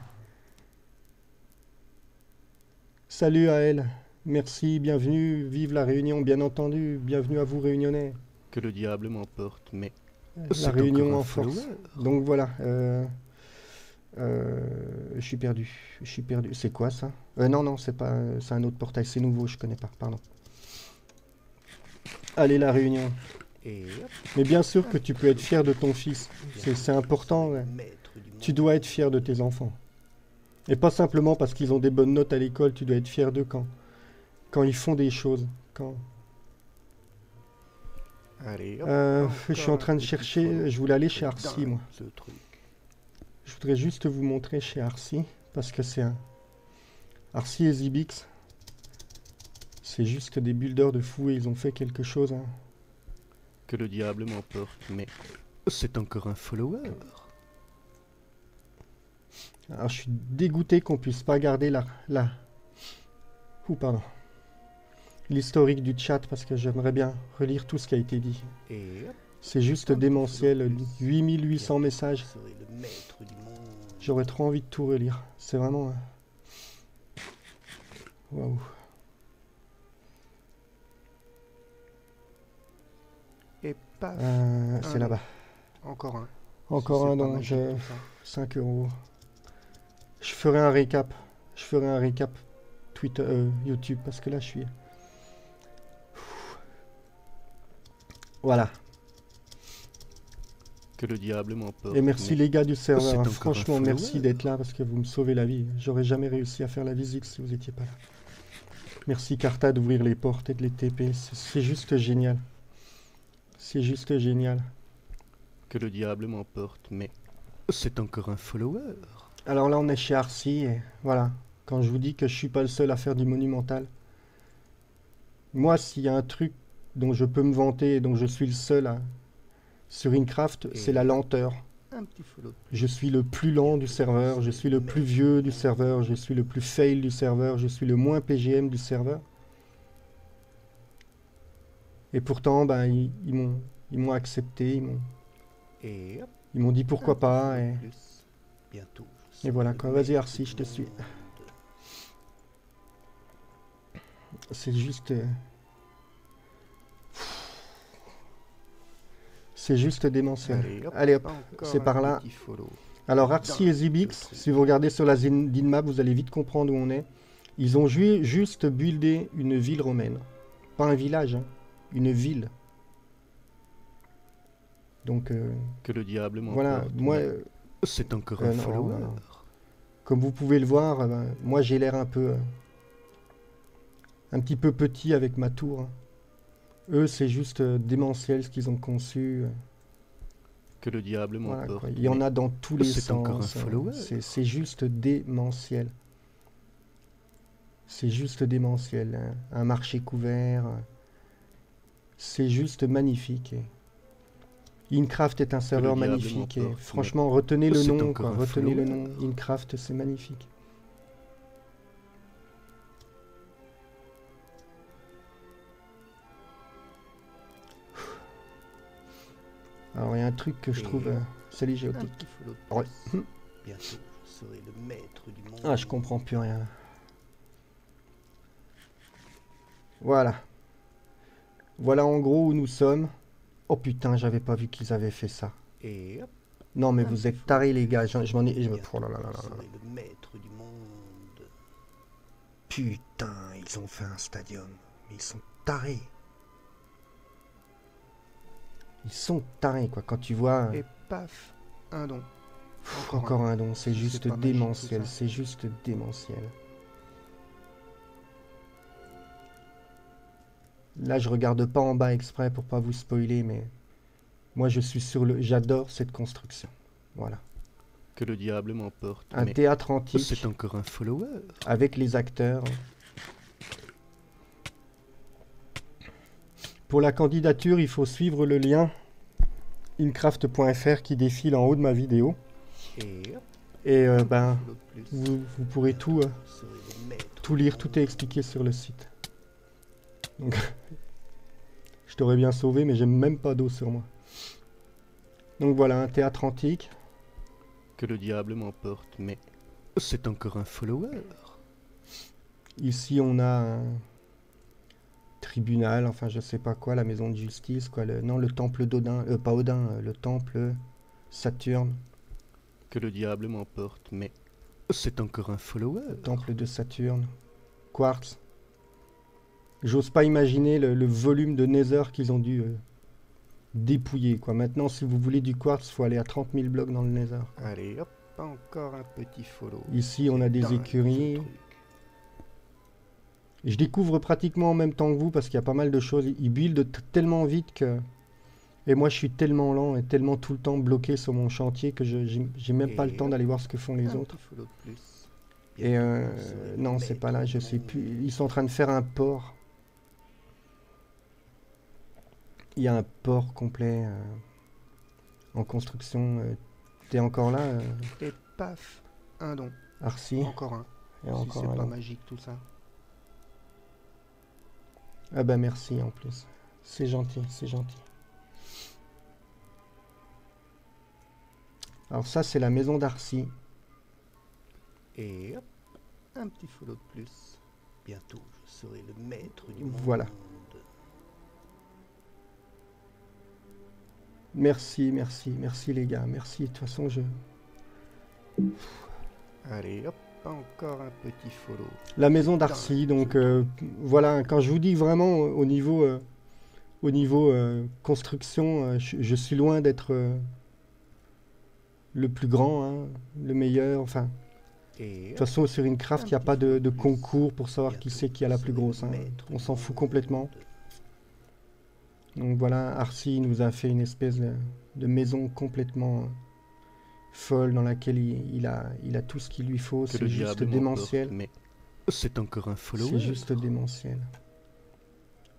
Salut à elle. Merci, bienvenue, vive la Réunion, bien entendu. Bienvenue à vous Réunionnais. que le diable m'emporte. Mais La c'est Réunion encore un en force. follower. Donc voilà. Je suis perdu. Je suis perdu. C'est quoi ça? Non, non, c'est pas. C'est un autre portail. C'est nouveau, je connais pas. Pardon. Allez, la Réunion. Et hop, Mais bien sûr que tu peux être fier de ton fils. C'est important. Ouais. maître du monde. Tu dois être fier de tes enfants. Et pas simplement parce qu'ils ont des bonnes notes à l'école, tu dois être fier d'eux quand ils font des choses. Allez, hop, Je suis en encore train un de petit chercher, follow. je voulais aller chez C'est Arcy, dingue, moi. ce truc. Je voudrais juste vous montrer chez Arcy, parce que c'est un... Arcy et Zibix, c'est juste des builders de fous et ils ont fait quelque chose, hein. Que le diable m'emporte, mais c'est encore un follower. Alors je suis dégoûté qu'on puisse pas garder pardon. L'historique du chat, parce que j'aimerais bien relire tout ce qui a été dit. Et hop, C'est juste un petit démentiel, follow plus. 8800 messages. Vous serez le maître du monde. J'aurais trop envie de tout relire. C'est vraiment... Waouh. Et paf. C'est Ah, là-bas. Encore un. Encore Si un c'est pas don, magique, tout ça. 5 euros. Je ferai un récap. Je ferai un récap Twitter, YouTube, parce que là je suis... Voilà. Que le diable m'emporte. Et merci mais les gars du c'est serveur, hein. encore un Franchement, follower. merci d'être là parce que vous me sauvez la vie. J'aurais jamais réussi à faire la visite si vous étiez pas là. Merci Carta d'ouvrir les portes et de les TP. C'est juste génial. C'est juste génial. Que le diable m'emporte, mais c'est encore un follower. Alors là, on est chez Arcy et voilà. Quand je vous dis que je suis pas le seul à faire du monumental. Moi, s'il y a un truc dont je peux me vanter et dont je suis le seul sur Incraft, c'est la lenteur. Un petit follow. Je suis le plus lent du serveur, je suis le plus vieux du serveur, je suis le plus fail du serveur, je suis le moins PGM du serveur. Et pourtant, ben, ils m'ont accepté, Et hop, ils m'ont dit pourquoi un petit pas. follow Et plus. Bientôt. je et voilà serai quoi, le vas-y maître Arcy, du je te suis. monde. C'est juste... C'est juste démentiel. Allez hop, encore c'est un par là. petit follow. Alors Arcy et Zibix, si vous regardez sur la Dinmap, vous allez vite comprendre où on est. Ils ont juste buildé une ville romaine. Pas un village, hein, une ville. Donc Que le diable m'emporte. voilà, moi, mais c'est encore un non, follower. non. Comme vous pouvez le voir, ben, moi j'ai l'air un petit peu petit avec ma tour, hein. Eux, c'est juste démentiel ce qu'ils ont conçu. Que le diable Voilà, m'emporte. quoi. Il y en mais a dans tous les c'est encore un sens, hein. follower. C'est juste démentiel. C'est juste démentiel, hein. Un marché couvert. C'est juste magnifique. Et Incraft est un serveur diable magnifique. Et m'emporte, franchement, retenez le c'est nom, encore quoi. un Retenez le follower. nom. Incraft, c'est magnifique. Alors, il y a un truc que je Et trouve... Salut Un Géotique. petit follow de Ouais. plus. Bientôt, je serai le maître du monde. Ah, je comprends plus rien. Voilà. Voilà en gros où nous sommes. Oh putain, j'avais pas vu qu'ils avaient fait ça. Et hop, Non mais Un vous petit êtes tarés les gars, je m'en ai... bientôt, Oh là là là là je là. serai le maître du monde. Putain, ils ont fait un stadium. Mais ils sont tarés. Ils sont tarés quoi, quand tu vois... Et paf. Un don. Encore un don, c'est Si juste c'est pas magique, démentiel, tout ça. c'est juste démentiel. Là, je regarde pas en bas exprès pour pas vous spoiler, mais moi, je suis sur le... J'adore cette construction. Voilà. Que le diable m'emporte. Un mais théâtre antique c'est encore un follower. avec les acteurs. Pour la candidature, il faut suivre le lien incraft.fr qui défile en haut de ma vidéo. Et hop, Et un ben, petit follow de plus. vous pourrez tout, Je serai le maître tout du lire, monde. tout est expliqué sur le site. Donc, je t'aurais bien sauvé, mais j'ai même pas d'eau sur moi. Donc voilà, un théâtre antique. Que le diable m'emporte, mais c'est encore un follower. Ici, on a un tribunal, enfin je sais pas quoi, la maison de justice, quoi. Non, le temple d'Odin, pas Odin, le temple Saturne, Que le diable m'emporte, mais c'est encore un follower. le temple de Saturne, Quartz. J'ose pas imaginer le volume de Nether qu'ils ont dû dépouiller, quoi. Maintenant, si vous voulez du quartz, faut aller à 30 000 blocs dans le Nether. Allez hop, encore un petit follow. Ici, on a des Dingue, ce écuries. truc. Je découvre pratiquement en même temps que vous parce qu'il y a pas mal de choses. Ils buildent tellement vite que... Et moi, je suis tellement lent et tellement tout le temps bloqué sur mon chantier que j'ai même pas le temps d'aller voir ce que font les Un autres. petit follow de plus. Et Bientôt, vous serez le non, c'est pas là, maître je du sais plus. monde. Ils sont en train de faire un port. Il y a un port complet en construction. T'es encore là, Et paf, un don. Arcy? Encore un. Et Si encore c'est un pas là. magique tout ça. Ah bah merci en plus. C'est gentil, c'est gentil. Alors ça, c'est la maison d'Arcy. Et hop, un petit follow de plus. Bientôt, je serai le maître du monde. Voilà. Merci, merci, merci les gars. Merci, de toute façon, je... Allez, hop, encore un petit follow. La maison d'Arcy, donc voilà, quand je vous dis vraiment au niveau construction, je suis loin d'être le plus grand, hein, le meilleur, enfin... Et De toute hop, façon, sur Incraft, il n'y a pas de concours pour savoir qui bientôt, c'est qui a la vous plus serez grosse, le hein. maître On du s'en fout monde. complètement. Donc voilà, Arcy nous a fait une espèce de maison complètement folle dans laquelle il a tout ce qu'il lui faut. Que C'est le juste diable démentiel. m'emporte, mais c'est encore un follower. C'est juste démentiel.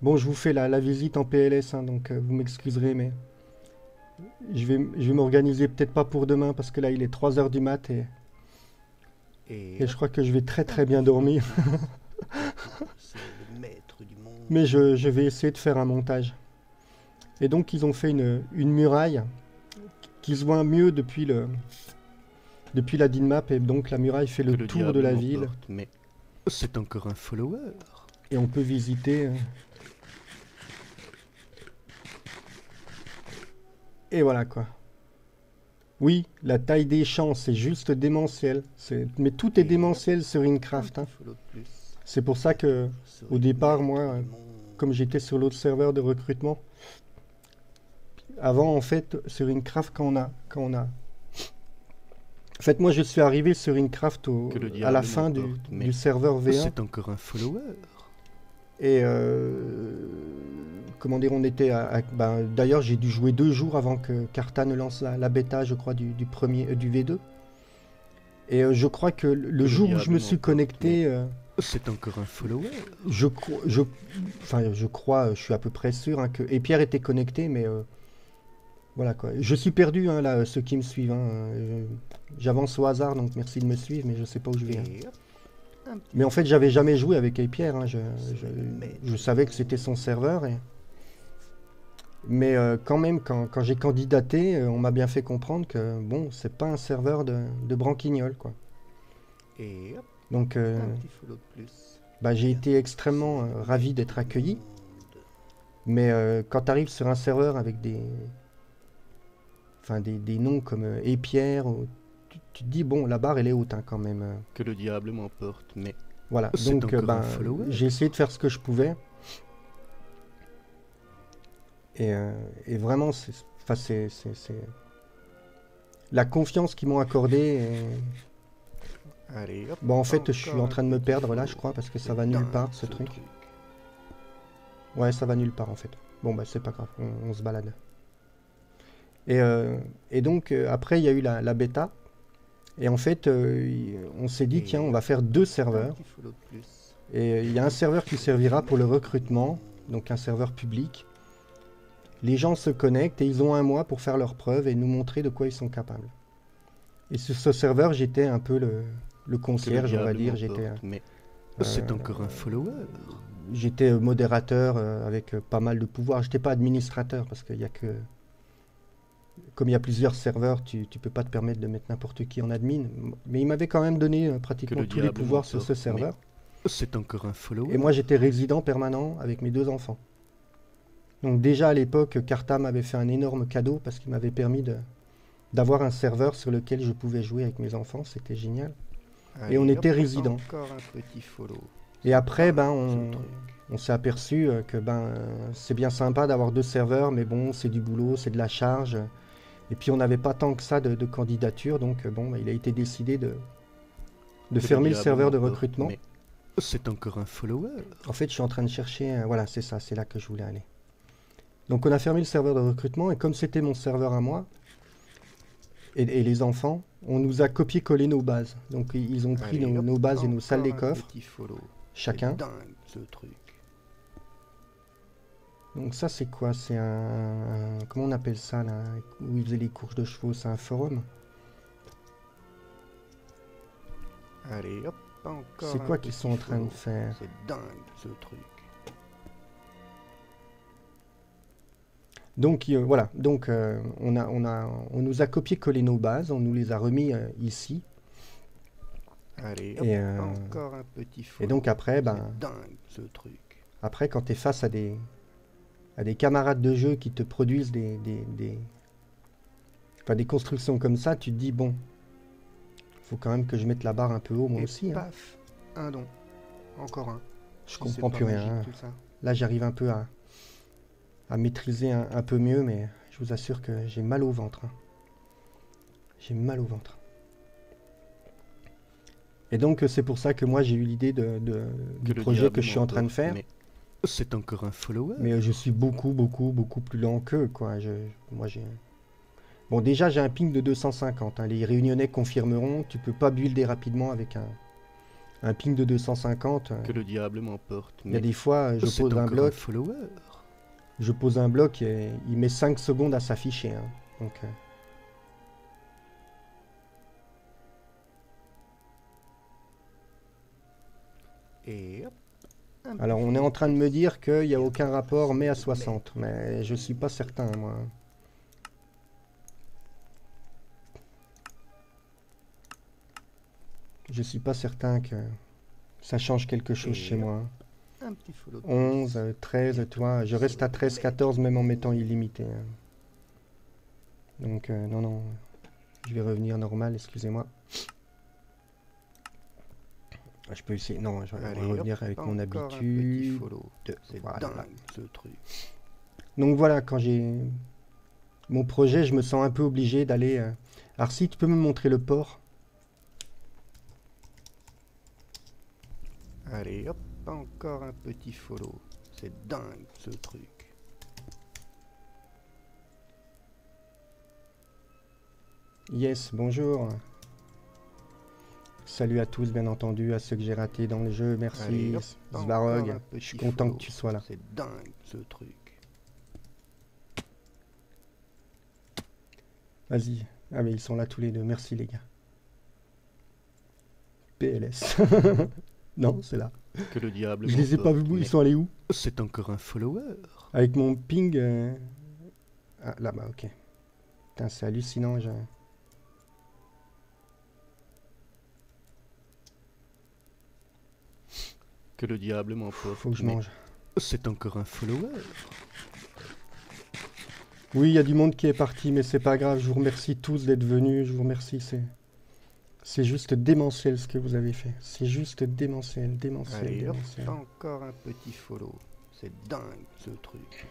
Bon, je vous fais la visite en PLS, hein, donc vous m'excuserez, mais je vais m'organiser peut-être pas pour demain parce que là, il est 3 heures du mat et je crois que je vais très très bien dormir. C'est le maître du monde. Mais je vais essayer de faire un montage. Et donc ils ont fait une muraille qui se voit mieux depuis la DinMap. Et donc la muraille fait Que le le tour diable de la ville. m'emporte, mais c'est encore un follower. Et on peut visiter. Et voilà quoi. Oui, la taille des champs, c'est juste démentiel. Mais tout est démentiel sur Incraft, hein. Un petit follow de plus. C'est pour ça que, Vous serez au le départ, maître moi, du monde. comme j'étais sur l'autre serveur de recrutement, avant, en fait, sur Incraft, quand on a... En fait, moi, je suis arrivé sur Incraft Que le à diable la fin m'emporte, mais du serveur V1. c'est encore un follower. Et comment dire, on était ben, d'ailleurs, j'ai dû jouer 2 jours avant que Carta ne lance la bêta, je crois, du V2. Et je crois que le jour où je me suis connecté, C'est encore un follower. je suis à peu près sûr hein, que... Et Pierre était connecté, mais voilà quoi. Je suis perdu, hein, là, ceux qui me suivent. Hein. J'avance au hasard, donc merci de me suivre, mais je sais pas où je vais. Hein. Et hop, un petit Mais en fait, j'avais jamais joué avec Pierre. Hein. C'est le maître Je du savais que monde. c'était son serveur. Mais quand même, quand j'ai candidaté, on m'a bien fait comprendre que bon, c'est pas un serveur de branquignol, quoi. Et hop, Donc, un petit follow de plus. bah, j'ai été extrêmement ravi d'être accueilli. Mais quand tu arrives sur un serveur avec des noms comme Pierre, tu te dis, bon, la barre, elle est haute hein, quand même. Que le diable m'emporte, mais Voilà, C'est donc encore ben, un follower. j'ai essayé de faire ce que je pouvais. Et vraiment, c'est la confiance qu'ils m'ont accordée. Allez, hop, Bon, en fait, je suis encore en train de un me petit perdre là, je follow. crois, parce que ça C'est va nulle dingue, part, ce truc. Ouais, ça va nulle part, en fait. Bon, bah, c'est pas grave, on se balade. Et donc, après, il y a eu la bêta. Et en fait, on s'est dit, tiens, on va faire 2 Un serveurs. petit follow de plus. Et il y a un serveur qui servira pour le recrutement, donc un serveur public. Les gens se connectent et ils ont 1 mois pour faire leurs preuves et nous montrer de quoi ils sont capables. Et sur ce serveur, j'étais un peu le que le concierge, on va diable dire. m'emporte, mais c'est encore un follower. J'étais modérateur avec pas mal de pouvoir. J'étais pas administrateur parce qu'il y a que... Comme il y a plusieurs serveurs, tu peux pas te permettre de mettre n'importe qui en admin. Mais il m'avait quand même donné Que pratiquement le tous les diable pouvoirs sur ce m'emporte, serveur. C'est encore un follower. Et moi, j'étais résident permanent avec mes 2 enfants. Donc déjà à l'époque, Carta m'avait fait un énorme cadeau parce qu'il m'avait permis d'avoir un serveur sur lequel je pouvais jouer avec mes enfants. C'était génial. Allez, on était hop, résidents. Encore un petit follow. Et après, ben, Ce truc. on s'est aperçu que ben, c'est bien sympa d'avoir 2 serveurs, mais bon, c'est du boulot, c'est de la charge. Et puis on n'avait pas tant que ça de candidatures, donc bon, bah, il a été décidé de Que fermer le diable serveur de m'importe, recrutement. mais c'est encore un follower. En fait, je suis en train de chercher... voilà, c'est ça, c'est là que je voulais aller. Donc on a fermé le serveur de recrutement, et comme c'était mon serveur à moi, et les enfants, on nous a copié-collé nos bases. Donc ils ont pris Allez, hop, nos bases et nos salles des encore un coffres, petit follow. chacun. C'est dingue ce truc. Donc ça c'est quoi? C'est comment on appelle ça là? Où ils faisaient les courses de chevaux, c'est un forum? Allez hop, encore C'est un quoi qu'ils petit sont en train de follow. faire? C'est dingue ce truc. Donc voilà, donc on nous a copié-collé nos bases, on nous les a remis ici. Allez hop, Et, encore un petit follow. et donc après, ben, C'est dingue ce truc. après quand tu es face à des camarades de jeu qui te produisent enfin, des constructions comme ça, tu te dis bon, faut quand même que je mette la barre un peu haut moi Et aussi. Hein. paf, un don. Encore un. Je Si comprends c'est plus pas rien. magique, Hein. tout ça. Là j'arrive un peu à maîtriser un peu mieux, mais je vous assure que j'ai mal au ventre. Hein. J'ai mal au ventre. Et donc c'est pour ça que moi j'ai eu l'idée du Que le projet diable que je suis en train de m'emporte, faire. mais c'est encore un follower. Mais je suis beaucoup plus lent qu'eux, quoi. Moi j'ai... Bon, déjà j'ai un ping de 250. Hein. Les réunionnais confirmeront, tu peux pas builder rapidement avec un ping de 250. Que le diable m'emporte, Il y a mais des fois, je c'est pose un encore bloc. follower. Je pose un bloc et il met 5 secondes à s'afficher. Hein. Donc, Et hop. un alors petit on est en follow. train de me dire qu'il n'y a aucun rapport mai à 60. Mais je suis pas certain, moi. Je suis pas certain que ça change quelque chose Et chez moi. Hein. Un petit follow. de 11, plus. 13, tu vois, je reste à 13, 14 même en mettant illimité. Hein. Donc non, je vais revenir normal, excusez-moi. Je peux essayer, non, je vais Allez, revenir hop, avec mon encore un petit habitude. follow. C'est Voilà. dingue ce truc. Donc voilà, quand j'ai mon projet, je me sens un peu obligé d'aller... Alors si tu peux me montrer le port. Allez hop, encore un petit follow. C'est dingue ce truc. Yes, bonjour. Salut à tous, bien entendu, à ceux que j'ai ratés dans le jeu. Merci, Allez, hop, Svarog. encore un Je suis petit content follow. que tu sois là. C'est dingue ce truc. Vas-y. Ah mais ils sont là tous les deux. Merci les gars. PLS. Non, c'est là. Que le diable Je les ai pas m'emporte, vus, ils mais sont allés où? c'est encore un follower. Avec mon ping... Ah, là-bas, ok. Putain, c'est hallucinant. Que le diable m'emporte, Faut que je mais mange. c'est encore un follower. Oui, il y a du monde qui est parti, mais c'est pas grave. Je vous remercie tous d'être venus. Je vous remercie. C'est juste démentiel ce que vous avez fait. C'est juste démentiel, démentiel, Allez hop, démentiel. encore un petit follow. C'est dingue ce truc.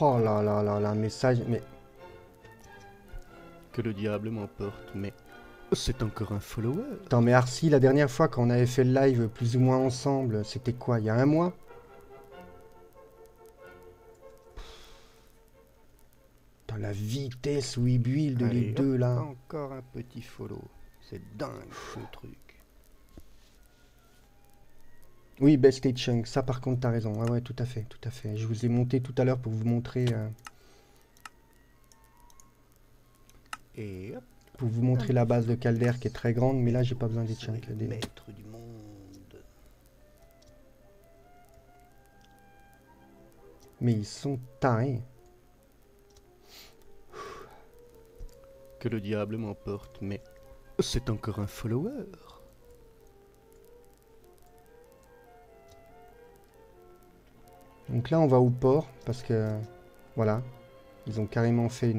Oh là là là là, message, mais... Que le diable m'emporte, mais c'est encore un follower. Attends, mais Arcy, la dernière fois quand on avait fait le live plus ou moins ensemble, c'était quoi, il y a un mois? Dans la vitesse où ils build Allez, les deux hop, là. encore un petit follow. C'est dingue ce truc. Oui, Best et Chunk, ça par contre t'as raison. Ouais, ouais, tout à fait, tout à fait. Je vous ai monté tout à l'heure pour vous montrer... Et hop, Pour vous montrer la base de Calder qui est très grande, mais là j'ai pas besoin des c'est chunks. le maître du monde. Mais ils sont tarés. Que le diable m'emporte, mais c'est encore un follower. Donc là on va au port parce que voilà, ils ont carrément fait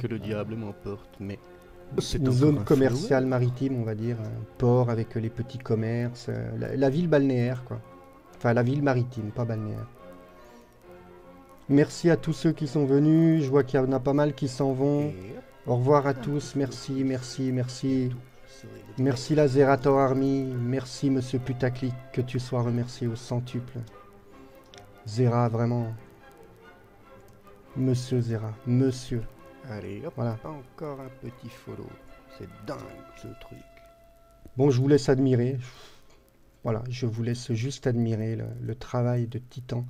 Que le diable m'emporte, mais C'est une encore zone un commerciale follower. maritime, on va dire, un port avec les petits commerces, la ville balnéaire, quoi. Enfin, la ville maritime, pas balnéaire. Merci à tous ceux qui sont venus, je vois qu'il y en a pas mal qui s'en vont. Et hop, Au revoir à un tous, petit merci, peu. merci, merci. Je serai le Merci la Zerator Army, merci Monsieur Putaclic, que tu sois remercié au centuple. Zera, vraiment. Monsieur Zera, monsieur. Allez, hop, Voilà. encore un petit follow. C'est dingue ce truc. Bon, je vous laisse admirer. Voilà, je vous laisse juste admirer le travail de Titan.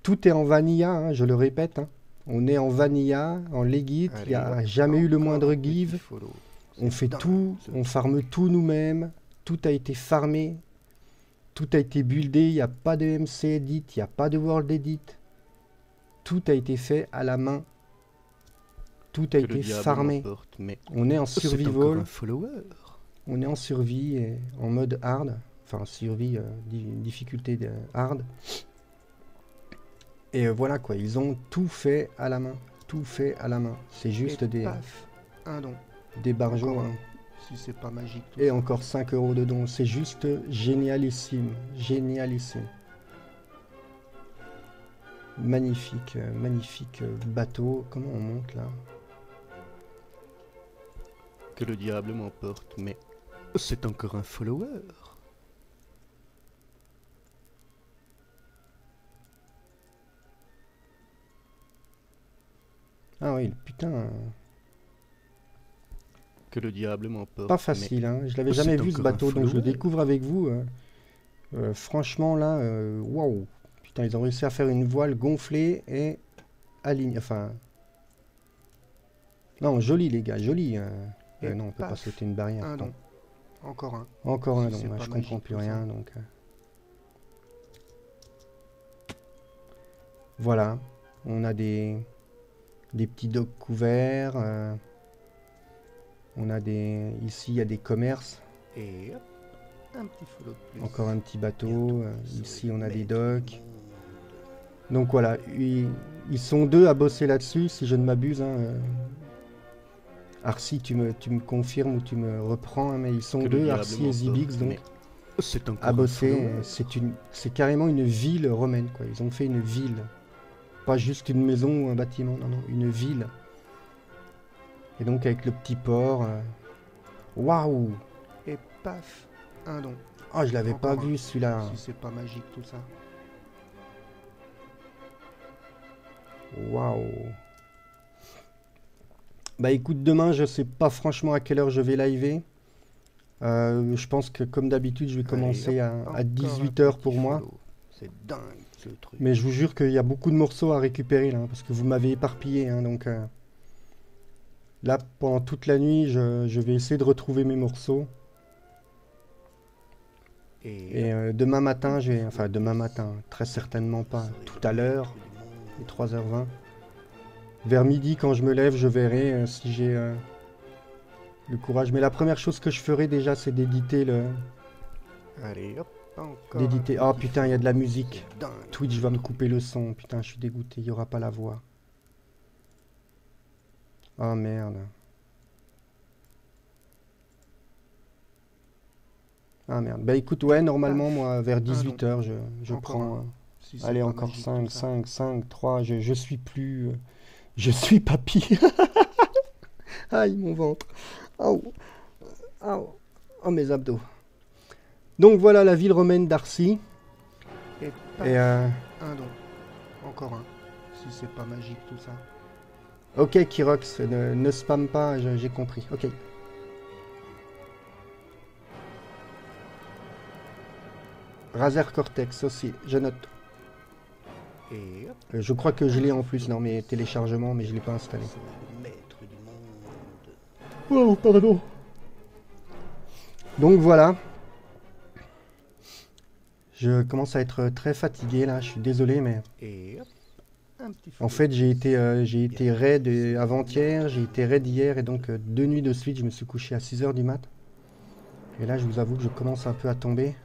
Tout est en vanilla, hein, je le répète, hein. On est en vanilla, en legit, il n'y a Allez, hop, jamais eu le encore moindre un petit give. follow. On C'est fait dingue, tout, ce on truc. farme tout nous-mêmes. Tout a été farmé. Tout a été buildé. Il n'y a pas de MC Edit, il n'y a pas de World Edit. Tout a été fait à la main. Tout a Que le été diable farmé. m'emporte, mais On est en c'est encore survival. un follower. On est en survie et en mode hard. Enfin, survie, difficulté hard. Et voilà quoi, ils ont tout fait à la main. Tout fait à la main. C'est juste Et des, paf, un don. des barjots. Encore Hein. Si c'est pas magique tout Et ça. encore 5 € de dons. C'est juste génialissime. Génialissime. Magnifique, magnifique bateau. Comment on monte là? Que le diable m'emporte, mais c'est encore un follower. Ah oui, putain, Que le diable m'emporte. pas facile. Hein. Je l'avais c'est jamais vu ce encore un bateau, donc je le follower. découvre avec vous. Franchement là, waouh. Putain, ils ont réussi à faire une voile gonflée et alignée. Enfin, non, joli les gars, joli. Et Non, on peut pas paf, sauter une barrière. un non. don. Encore un. Encore un Si don. c'est Ouais, pas je comprends magique, plus tout ça. rien, donc. Voilà, on a des petits docks couverts. On a des ici il y a des commerces. Et hop, un petit follow de plus. Encore un petit bateau. Bientôt, vous Ici serez on a le des maître du docks. monde. Donc voilà, ils sont deux à bosser là-dessus, si je ne m'abuse. Hein. Arcy, tu me confirmes ou tu me reprends, hein, mais ils sont Que le deux, diable Arcy et Zibix, m'emporte, donc mais c'est encore à un bosser. follower. C'est carrément une ville romaine, quoi. Ils ont fait une ville. Pas juste une maison ou un bâtiment, non, non, une ville. Et donc avec le petit port. Waouh! Et paf, un don. Oh, je l'avais pas Encore un. vu celui-là. Si c'est pas magique tout ça. Waouh! Bah écoute, demain, je sais pas franchement à quelle heure je vais liver. Je pense que comme d'habitude, je vais commencer Allez, hop, à encore 18 un h petit pour moi. follow. C'est dingue ce truc. Mais je vous jure qu'il y a beaucoup de morceaux à récupérer là, parce que vous m'avez éparpillé. Hein, donc là, pendant toute la nuit, je vais essayer de retrouver mes morceaux. Et demain matin, enfin demain matin, très certainement pas, tout à l'heure, il est 3h20. Vers midi, quand je me lève, je verrai si j'ai le courage. Mais la première chose que je ferai déjà, c'est d'éditer Allez, hop, encore d'éditer. un Oh petit putain, il y a de la follow. musique. C'est dingue. Twitch va me couper le son. Putain, je suis dégoûté, il n'y aura pas la voix. Oh merde. Ah merde. Bah écoute, ouais, normalement, moi, vers 18 h, je Encore prends. un. Si c'est Allez, pas encore magique 5, tout ça. 5, 5, 3. Je suis plus. Je suis papy. Aïe, mon ventre. Oh. Oh. Oh, mes abdos. Donc voilà la ville romaine d'Arcy. Et paf, Et un don. Encore un. Si c'est pas magique tout ça. ok, Kirox, ne spam pas, j'ai compris. Ok. Razer Cortex aussi, je note. Et hop, Je crois que je l'ai en plus dans mes téléchargements, mais je l'ai pas installé. vous serez le maître du monde. Oh, pardon. Donc voilà. Je commence à être très fatigué là, je suis désolé, mais Et hop, un petit en follow. fait j'ai été raid avant-hier, j'ai été raid hier, et donc 2 nuits de suite, je me suis couché à 6 h du mat. Et là je vous avoue que je commence un peu à tomber.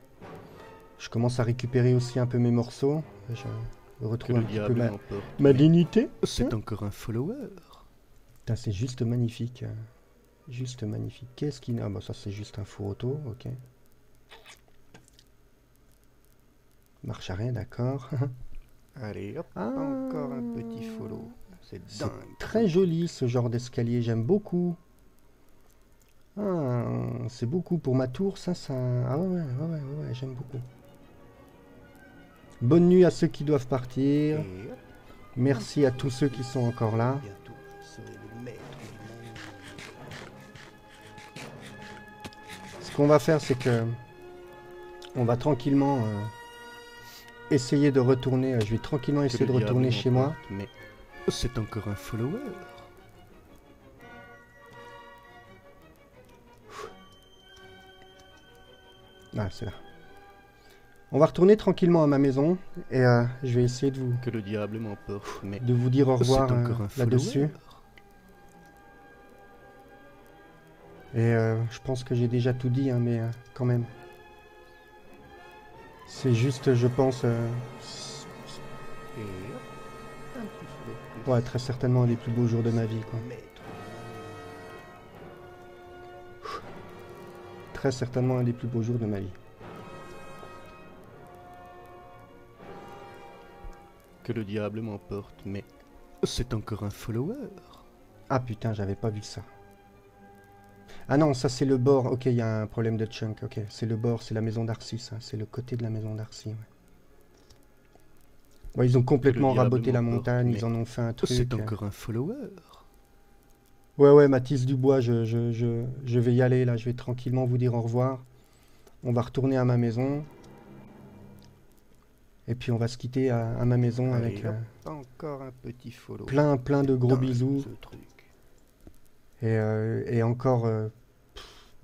Je commence à récupérer aussi un peu mes morceaux. Je Que retrouve le un petit peu diable ma m'emporte. ma mais dignité. c'est encore un follower. Putain, c'est juste magnifique. Juste magnifique. Qu'est-ce qu'il y a? Ah bah ça c'est juste un four auto, ok. Marche à rien, d'accord. Allez, hop, Ah, encore un petit follow. C'est c'est dingue. très joli ce genre d'escalier, j'aime beaucoup. Ah, c'est beaucoup pour ma tour, ça... Ah ouais, j'aime beaucoup. Bonne nuit à ceux qui doivent partir. Et hop, Merci à tous ceux qui sont encore là. bientôt, je serai le maître du monde. Ce qu'on va faire, c'est que on va tranquillement essayer de retourner. Je vais tranquillement Que essayer le de retourner diable chez moi. m'emporte, mais c'est encore un follower. Ah, c'est là. On va retourner tranquillement à ma maison et je vais essayer Que le diable m'emporte, mais de vous dire au c'est revoir encore un là-dessus. follower. Et je pense que j'ai déjà tout dit, hein, mais quand même. C'est juste, je pense, Et hop, un petit follow de plus. ouais, très certainement un des plus beaux jours de ma vie, quoi. Le maître du monde. Très certainement un des plus beaux jours de ma vie. Que le diable m'emporte, mais c'est encore un follower. Ah putain, j'avais pas vu ça. Ah non, ça c'est le bord. Ok, il y a un problème de chunk. Ok, c'est le bord, c'est la maison d'Arcy, ça. C'est le côté de la maison d'Arcy, ouais. Ouais, ils ont complètement diable raboté la m'emporte, montagne, mais ils en ont fait un truc. C'est encore un follower. Ouais, Mathis Dubois, je vais y aller, là. Je vais tranquillement vous dire au revoir. On va retourner à ma maison. Et puis on va se quitter à ma maison Allez, avec hop, encore un petit follow. plein de gros Dingue, bisous. ce truc. Et encore,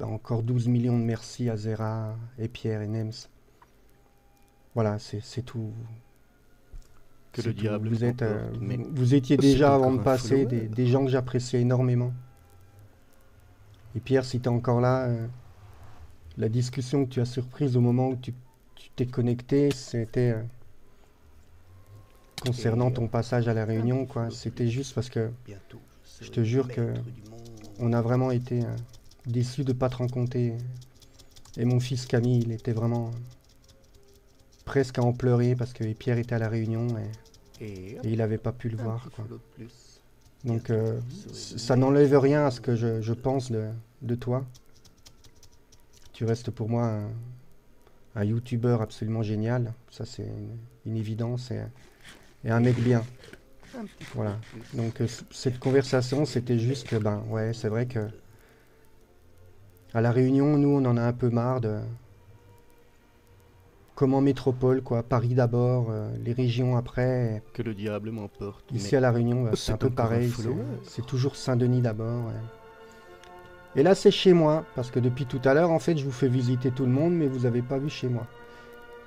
encore 12 millions de merci à Zera et Pierre et Nems. Voilà, c'est tout. Que C'est le tout. diable Vous êtes, m'emporte, mais vous étiez c'est déjà avant encore de un passer follower. des gens que j'appréciais énormément. Et Pierre, si tu es encore là, la discussion que tu as surprise au moment où tu t'es connecté, c'était concernant ton passage à la Réunion, quoi. C'était juste parce que Bientôt, je je te serai jure le que maître du monde. on a vraiment été déçus de ne pas te rencontrer. Et mon fils Camille, il était vraiment presque à en pleurer parce que Pierre était à la Réunion Et hop, et il n'avait pas pu le un voir, petit quoi. follow de plus. Donc Bientôt, je serai le ça maître n'enlève du rien à ce que monde. je pense de toi. Tu restes pour moi un youtubeur absolument génial. Ça, c'est une évidence. Et un mec bien. Un petit follow Voilà. de plus. Donc cette conversation, c'était juste que, ben ouais, c'est vrai que à La Réunion, nous, on en a un peu marre de... Comme en métropole, quoi. Paris d'abord, les régions après. que le diable m'emporte, Ici mais à La Réunion, c'est c'est un peu encore un pareil. follower. C'est toujours Saint-Denis d'abord. Ouais. Et là, c'est chez moi. Parce que depuis tout à l'heure, en fait, je vous fais visiter tout le monde, mais vous n'avez pas vu chez moi.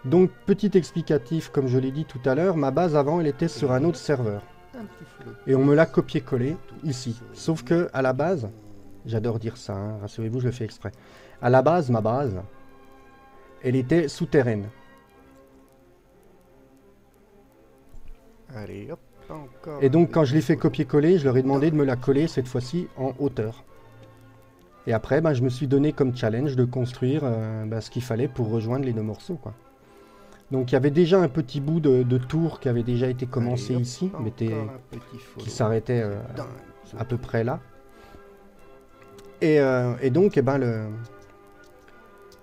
Donc, petit explicatif, comme je l'ai dit tout à l'heure, ma base avant, elle était sur un autre serveur. Un petit follow de Et on me l'a plus. copié-collé Bientôt, ici. je serai Sauf le que, maître à la du base, monde. j'adore dire ça, hein, rassurez-vous, je le fais exprès. À la base, ma base, elle était souterraine. Allez, hop, encore Et un donc, quand je petit l'ai fait follow. copier-coller, je leur ai demandé de me la coller cette fois-ci en hauteur. Et après, ben, je me suis donné comme challenge de construire ce qu'il fallait pour rejoindre les deux morceaux, quoi. Donc, il y avait déjà un petit bout de tour qui avait déjà été commencé Allez, hop, ici, mais encore un petit follow. qui s'arrêtait C'est dingue, ce à peu truc. près là. Et donc, eh ben,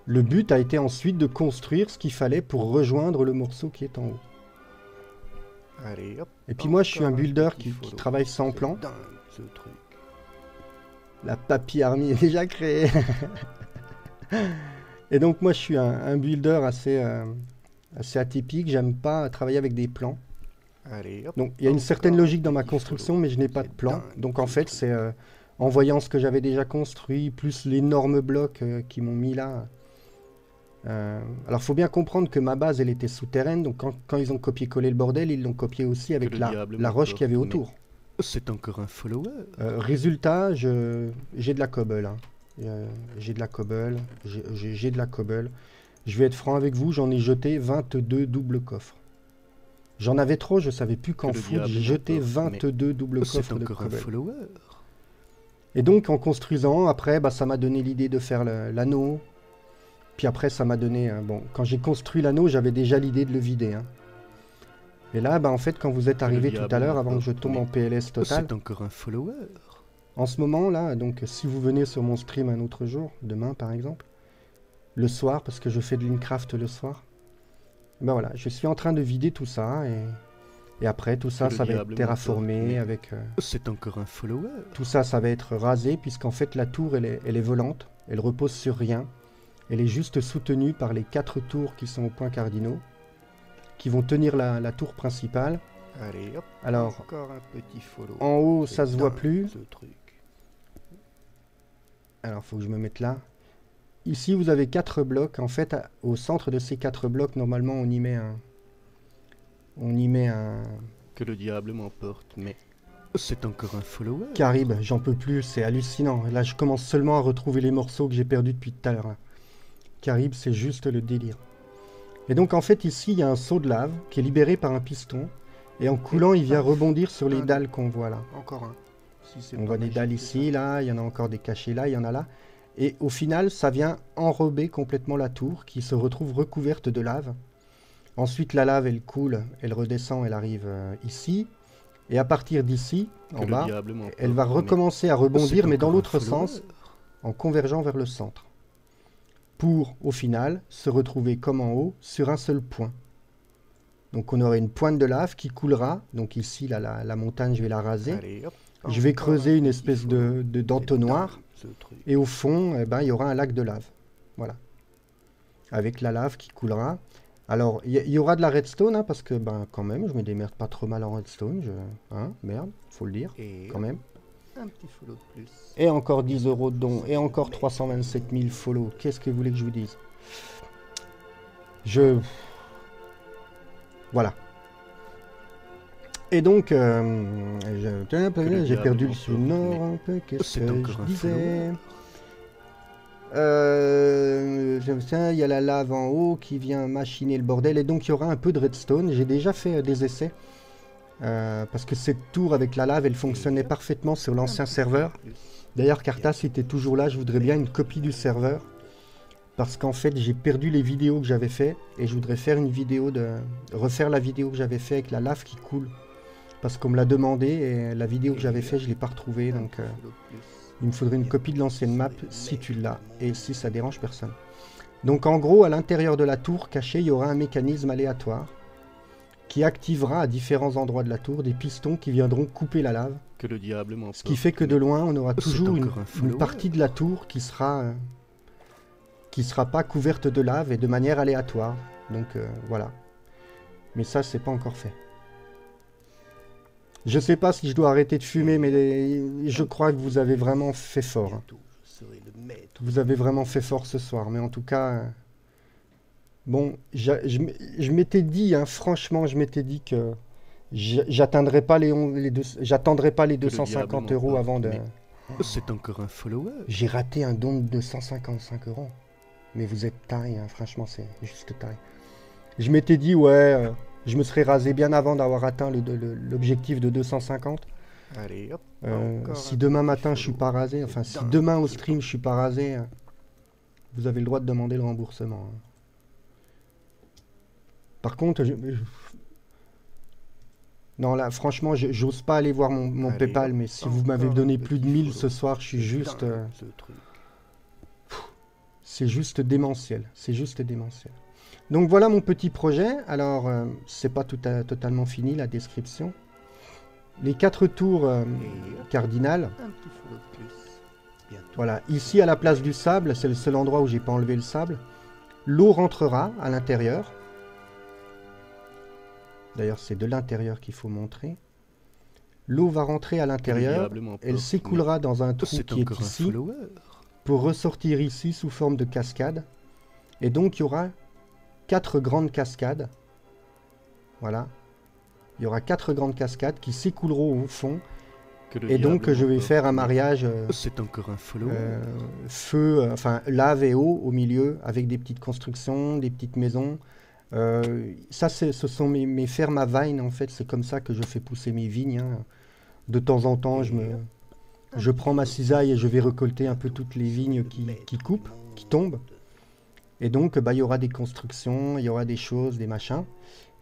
le but a été ensuite de construire ce qu'il fallait pour rejoindre le morceau qui est en haut. Allez, hop, Et puis moi, je suis un encore builder petit qui follow. travaille sans C'est plan. dingue, ce truc. La Papy Army est déjà créée. Et donc moi, je suis un builder assez atypique. J'aime pas travailler avec des plans. Allez, hop, Donc il y a une encore certaine un logique dans ma petit construction, follow. mais je n'ai pas de C'est plan. dingue, Donc en ce fait, truc. c'est en voyant ce que j'avais déjà construit, plus l'énorme bloc qu'ils m'ont mis là. Alors faut bien comprendre que ma base, elle était souterraine. Donc quand ils ont copié-collé le bordel, ils l'ont copié aussi avec le la diable roche qu'il y avait m'emporte, mais autour. c'est encore un follower. Résultat, j'ai de la cobble, hein. J'ai de la cobble, j'ai de la cobble. Je vais être franc avec vous, j'en ai jeté 22 doubles coffres. J'en avais trop, je savais plus qu'en Que le foutre. J'ai diable jeté m'emporte, mais 22 doubles C'est coffres de encore un cobble. follower. Et donc en construisant, après, bah, ça m'a donné l'idée de faire l'anneau. Puis après, ça m'a donné... bon, quand j'ai construit l'anneau, j'avais déjà l'idée de le vider, hein. Et là, bah, en fait, quand vous êtes Que le arrivé tout diable à l'heure, avant que m'emporte, je tombe mais en PLS total, C'est encore un follower. en ce moment là, donc si vous venez sur mon stream un autre jour, demain par exemple, le soir, parce que je fais de Linecraft le soir, ben voilà, je suis en train de vider tout ça et après tout ça, Que le ça va être diable terraformé m'emporte, mais avec... C'est encore un follower. tout ça, ça va être rasé puisqu'en fait la tour, elle est volante, elle repose sur rien. Elle est juste soutenue par les 4 tours qui sont aux points cardinaux, qui vont tenir la tour principale. Allez, hop. Alors, Encore un petit follow. en haut, C'est ça se voit dingue, plus. Ce truc. Alors, faut que je me mette là. Ici, vous avez 4 blocs. En fait, au centre de ces 4 blocs, normalement, on y met un... Que le diable m'emporte, mais c'est encore un follower. Carib, j'en peux plus, c'est hallucinant. Là, je commence seulement à retrouver les morceaux que j'ai perdus depuis tout à l'heure. Carib, c'est juste le délire. Et donc, en fait, ici, il y a un seau de lave qui est libéré par un piston. Et en coulant, il vient rebondir sur les dalles qu'on voit là. Encore un. Si c'est On pas voit des magique, dalles tout ici, là, il y en a encore des cachés là, il y en a là. Et au final, ça vient enrober complètement la tour qui se retrouve recouverte de lave. Ensuite, la lave, elle coule, elle redescend, elle arrive ici. Et à partir d'ici, en bas, elle va recommencer à rebondir, mais dans l'autre sens, en convergeant vers le centre. Pour, au final, se retrouver comme en haut, sur un seul point. Donc on aurait une pointe de lave qui coulera. Donc ici, là, la montagne, je vais la raser. Allez, hop. Je vais Encore creuser un une petit espèce follow. d'entonnoir. C'est dingue, ce truc. Et au fond, eh ben, il y aura un lac de lave. Voilà. Avec la lave qui coulera. Alors, il y aura de la redstone, hein, parce que, ben, quand même, je me démerde pas trop mal en redstone. Hein, merde, faut le dire, Et quand même. un petit follow de plus. Et encore 10 € de dons. Et encore 327 000 follow. Qu'est-ce que vous voulez que je vous dise? Voilà. Et donc, j'ai perdu le sud nord un peu. Qu'est-ce que je disais? Il y a la lave en haut qui vient machiner le bordel. Et donc, il y aura un peu de redstone. J'ai déjà fait des essais. Parce que cette tour avec la lave, elle fonctionnait parfaitement sur l'ancien serveur. D'ailleurs, Carta, si tu es toujours là, je voudrais bien une copie du serveur. Parce qu'en fait, j'ai perdu les vidéos que j'avais fait. Et je voudrais faire une vidéo refaire la vidéo que j'avais fait avec la lave qui coule. Parce qu'on me l'a demandé et la vidéo que j'avais fait, je ne l'ai pas retrouvée. Donc, il me faudrait une copie de l'ancienne map si tu l'as. Et si ça dérange personne. Donc, en gros, à l'intérieur de la tour cachée, il y aura un mécanisme aléatoire qui activera à différents endroits de la tour des pistons qui viendront couper la lave. Que le diable m'emporte. Ce qui fait que de loin, on aura toujours une follower. partie de la tour qui sera pas couverte de lave et de manière aléatoire. Donc voilà. Mais ça, c'est pas encore fait. Je sais pas si je dois arrêter de fumer, mais je crois que vous avez vraiment fait fort. Hein. Vous avez vraiment fait fort ce soir. Mais en tout cas, bon, je m'étais dit, hein, franchement, je m'étais dit que j'attendrai pas j'attendrai pas les 250 € avant de... C'est encore un follower. J'ai raté un don de 255 €. Mais vous êtes taille, hein, franchement, c'est juste taille. Je m'étais dit, ouais, je me serais rasé bien avant d'avoir atteint l'objectif de 250. Allez, hop. Si demain matin je suis pas rasé, enfin si demain au stream je suis pas rasé, vous avez le droit de demander le remboursement. Hein. Par contre, non là, franchement, j'ose pas aller voir mon PayPal, mais si vous m'avez donné plus de 1000 ce soir, je suis juste... c'est juste démentiel. C'est juste démentiel. Donc voilà mon petit projet. Alors, c'est pas totalement fini la description. Les 4 tours cardinales. Voilà, ici à la place du sable, c'est le seul endroit où j'ai pas enlevé le sable. L'eau rentrera à l'intérieur. D'ailleurs, c'est de l'intérieur qu'il faut montrer. L'eau va rentrer à l'intérieur. Elle s'écoulera dans un trou qui est ici. Pour ressortir ici sous forme de cascade. Et donc, il y aura 4 grandes cascades. Voilà. Il y aura 4 grandes cascades qui s'écouleront au fond. Et donc, je vais faire un mariage feu, enfin, lave et eau au milieu, avec des petites constructions, des petites maisons. Ça, ce sont mes fermes à vine, en fait. C'est comme ça que je fais pousser mes vignes. Hein. De temps en temps, je je prends ma cisaille et je vais récolter un peu toutes les vignes qui coupent, qui tombent. Et donc, bah, il y aura des constructions, il y aura des choses, des machins.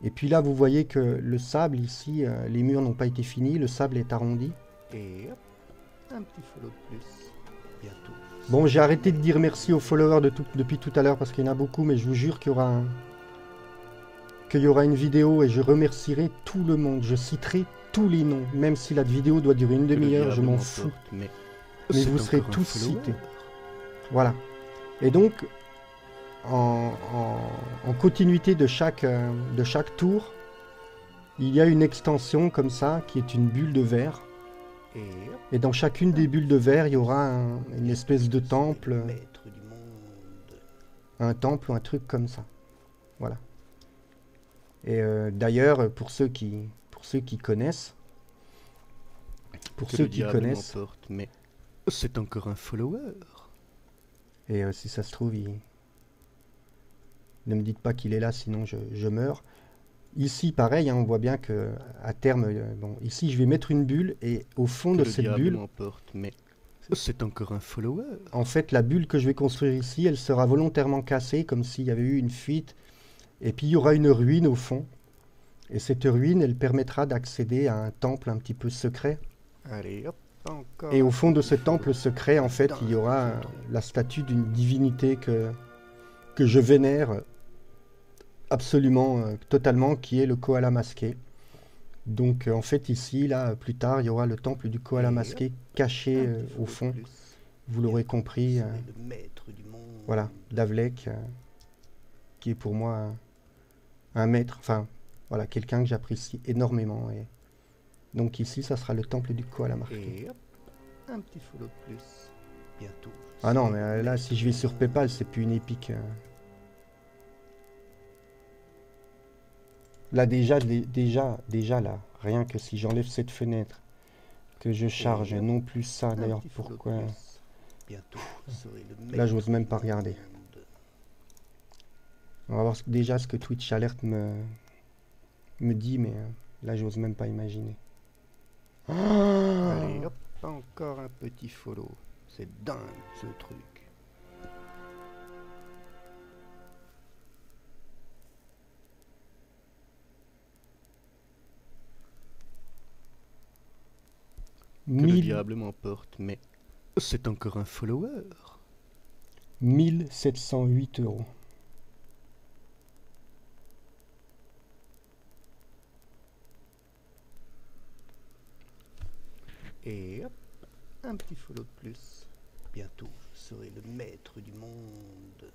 Et puis là, vous voyez que le sable ici, les murs n'ont pas été finis, le sable est arrondi. Et hop, un petit follow de plus. Bientôt. Bon, j'ai arrêté de dire merci aux followers depuis tout à l'heure parce qu'il y en a beaucoup, mais je vous jure qu'il y aura une vidéo et je remercierai tout le monde. Je citerai tous les noms, même si la vidéo doit durer une demi-heure, je m'en fous. Mais vous serez tous cités. Voilà. Et donc, en continuité de chaque tour, il y a une extension comme ça, qui est une bulle de verre. Et dans chacune des bulles de verre, il y aura une espèce de temple. Un temple ou un truc comme ça. Voilà. Et d'ailleurs, pour ceux qui connaissent, mais c'est encore un follower. Et si ça se trouve, ne me dites pas qu'il est là, sinon je meurs. Ici, pareil, hein, on voit bien que à terme, bon, ici, je vais mettre une bulle et au fond de cette bulle, mais c'est encore un follower. En fait, la bulle que je vais construire ici, elle sera volontairement cassée, comme s'il y avait eu une fuite. Et puis, il y aura une ruine au fond. Et cette ruine, elle permettra d'accéder à un temple un petit peu secret. Allez, hop, encore. Et au fond de ce temple secret, en fait, il y aura la statue d'une divinité que je vénère absolument, totalement, qui est le koala masqué. Donc, en fait, ici, là, plus tard, il y aura le temple du koala masqué caché au fond. Vous l'aurez compris. Voilà, Davlek, qui est pour moi un maître, enfin, voilà, quelqu'un que j'apprécie énormément. Et donc ici, ça sera le temple du koala marqué. Et hop, un petit follow de plus. Bientôt. Ah non, mais là, si je vais sur PayPal, c'est plus une épique. Là, déjà, là, rien que si j'enlève cette fenêtre, que je charge, non plus ça, d'ailleurs, pourquoi... Là, j'ose même pas regarder. On va voir déjà ce que Twitch Alert me dit, mais là, j'ose même pas imaginer. Allez, hop, encore un petit follow. C'est dingue, ce truc. Que le diable m'emporte, mais c'est encore un follower. 1708 €. Et hop, un petit follow de plus. Bientôt, je serai le maître du monde.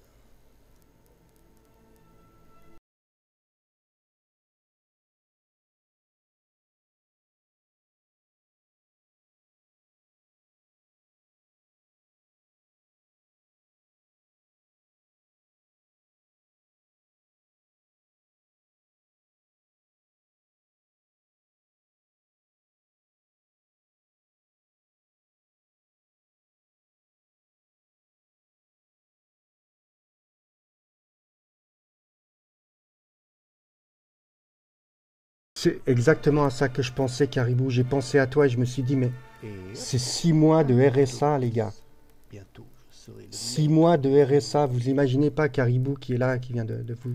C'est exactement à ça que je pensais, Caribou. J'ai pensé à toi et je me suis dit, mais c'est 6 mois de RSA, les gars. 6 mois de RSA. Vous imaginez pas Caribou qui est là, qui vient de vous...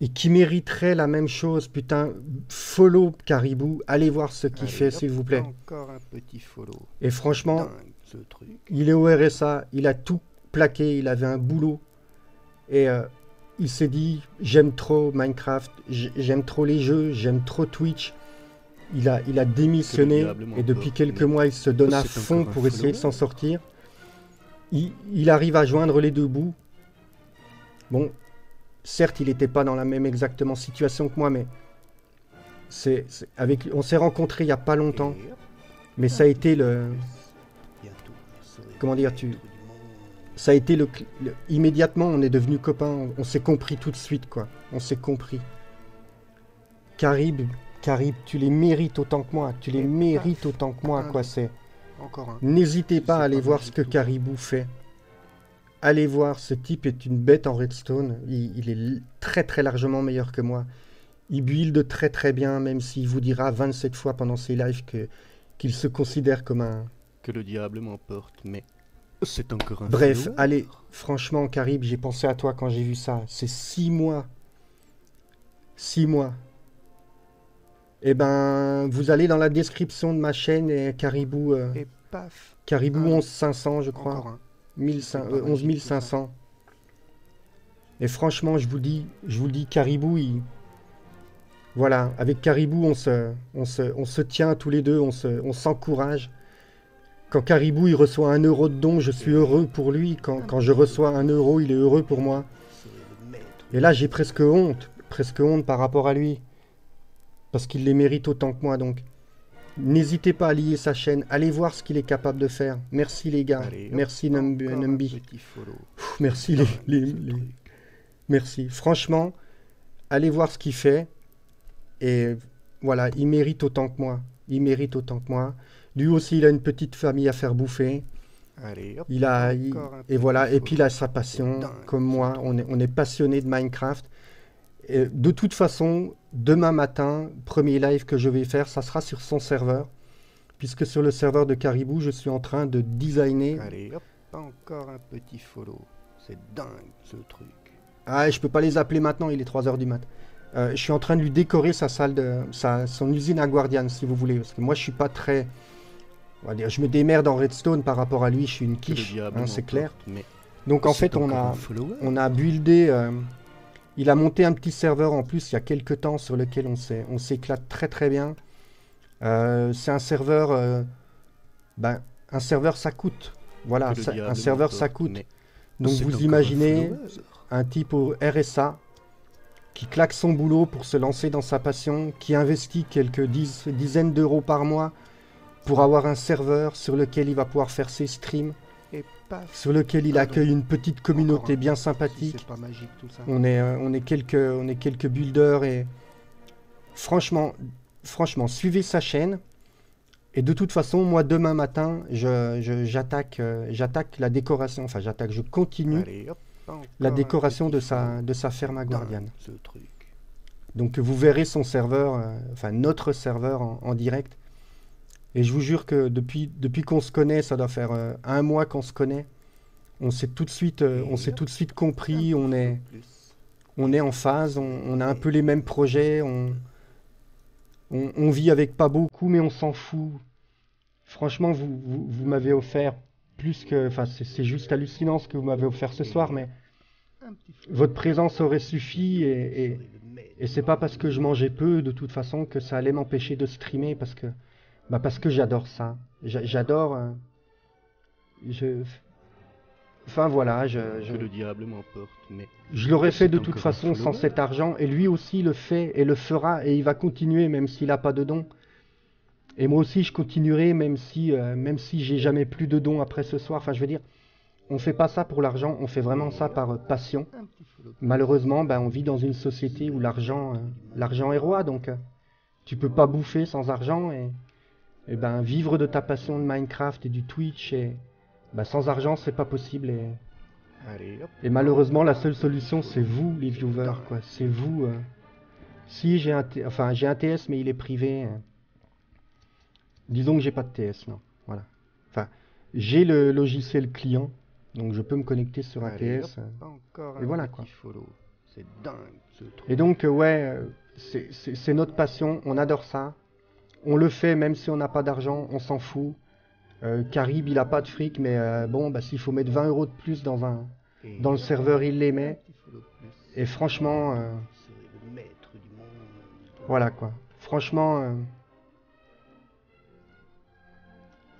Et qui mériterait la même chose, putain. Follow Caribou. Allez voir ce qu'il fait, s'il vous plaît. Encore un petit follow. Et franchement, dingue, ce truc. Il est au RSA. Il a tout plaqué. Il avait un boulot. Et... il s'est dit, j'aime trop Minecraft, j'aime trop les jeux, j'aime trop Twitch. Il a démissionné et depuis quelques mois, il se donne à fond pour essayer de s'en sortir. Il arrive à joindre les deux bouts. Bon, certes, il n'était pas dans la même exactement situation que moi, mais on s'est rencontrés il n'y a pas longtemps. Mais ça a été le... Comment dire, ça a été immédiatement, on est devenus copains, on s'est compris tout de suite, quoi. On s'est compris. Carib, tu les mérites autant que moi, quoi, c'est... N'hésitez pas à aller voir ce que Caribou fait. Allez voir, ce type est une bête en redstone, il est très très largement meilleur que moi. Il build très très bien, même s'il vous dira 27 fois pendant ses lives que qu'il se considère comme un... Que le diable m'emporte, mais c'est encore un Bref, follower. allez, franchement, Carib, j'ai pensé à toi quand j'ai vu ça. C'est 6 mois. 6 mois. Eh ben, vous allez dans la description de ma chaîne et Caribou, Et paf. Caribou un, 11500, je crois. Encore un. 1500, C'est pas 11 magique, tout ça. 500. Et franchement, je vous le dis, Caribou, voilà, avec Caribou, on se tient tous les deux, on s'encourage. Quand Caribou, il reçoit 1 euro de don, je suis heureux pour lui. Quand je reçois 1 euro, il est heureux pour moi. Serait le maître Et là, j'ai presque honte par rapport à lui. Parce qu'il les mérite autant que moi, donc. N'hésitez pas à lier sa chaîne, allez voir ce qu'il est capable de faire. Merci les gars, Allez, hop, merci encore un Numbi. petit follow. Pff, merci Dingue, ce les- truc. Merci. Franchement, allez voir ce qu'il fait. Et voilà, il mérite autant que moi. Il mérite autant que moi. Lui aussi, il a une petite famille à faire bouffer. Allez, hop, Il a, encore un et petit voilà, et follow. puis il a sa passion, Dingue, comme ce moi. truc. On est passionné de Minecraft. Et de toute façon, demain matin, premier live que je vais faire, ça sera sur son serveur. Puisque sur le serveur de Caribou, je suis en train de designer. Allez, hop, encore un petit follow. C'est dingue, ce truc. Ah, je peux pas les appeler maintenant, il est 3 heures du mat. Je suis en train de lui décorer sa salle son usine à Guardian, si vous voulez. Parce que moi, je suis pas très... On va dire, je me démerde en redstone par rapport à lui, je suis une Que le quiche, diable hein, c'est m'emporte, clair. mais Donc en c'est fait, encore un follower. on a buildé... il a monté un petit serveur en plus il y a quelques temps sur lequel on s'éclate très très bien. C'est un serveur... un serveur, ça coûte. Voilà, Que le diable un serveur, ça m'emporte, coûte. mais Donc c'est vous encore un imaginez follower. un type au RSA qui claque son boulot pour se lancer dans sa passion, qui investit quelques dizaines d'euros par mois pour avoir un serveur sur lequel il va pouvoir faire ses streams, Et paf. sur lequel il Pardon. accueille une petite communauté Encore un. bien Si sympathique. c'est pas magique tout ça. On est quelques builders et franchement, suivez sa chaîne. Et de toute façon, moi demain matin, j'attaque la décoration. Enfin, je continue Allez, hop, encore la un décoration petit follow. de sa ferme à Guardian. Dingue, ce truc. Donc vous verrez son serveur, enfin notre serveur en direct. Et je vous jure que depuis qu'on se connaît, ça doit faire 1 mois qu'on se connaît. On s'est tout de suite, compris. Un On petit est, follow plus. on est en phase. On a un peu les mêmes projets. On vit avec pas beaucoup, mais on s'en fout. Franchement, vous m'avez offert plus que... Enfin, c'est juste hallucinant ce que vous m'avez offert ce soir, mais Un petit follow. votre présence aurait suffi Serait le maître et c'est pas parce que je mangeais peu de toute façon que ça allait m'empêcher de streamer parce que j'adore ça. J'adore... Enfin voilà, que le diable m'emporte, mais je l'aurais fait de c'est toute encore un façon sans follower. cet argent et lui aussi le fait et le fera et il va continuer même s'il n'a pas de dons. Et moi aussi je continuerai même si j'ai jamais plus de dons après ce soir. Enfin je veux dire, on fait pas ça pour l'argent, on fait vraiment ça par passion. Un petit follow plus. Malheureusement, on vit dans une société où l'argent est roi, donc tu peux pas bouffer sans argent et vivre de ta passion de Minecraft et du Twitch et sans argent c'est pas possible Allez, hop, et malheureusement la seule solution c'est vous les viewers quoi, c'est vous. Si j'ai j'ai un TS mais il est privé. Disons que j'ai pas de TS, non. Voilà. Enfin, j'ai le logiciel client, donc je peux me connecter sur un allez, TS. hop, encore et un voilà, petit quoi. follow. C'est dingue, ce truc. Et donc, c'est notre passion, on adore ça. On le fait même si on n'a pas d'argent, on s'en fout. Carib, il a pas de fric, mais s'il faut mettre 20 euros de plus Et dans le serveur, il les un met. petit follow plus. Et franchement, Serait le maître du monde. voilà quoi.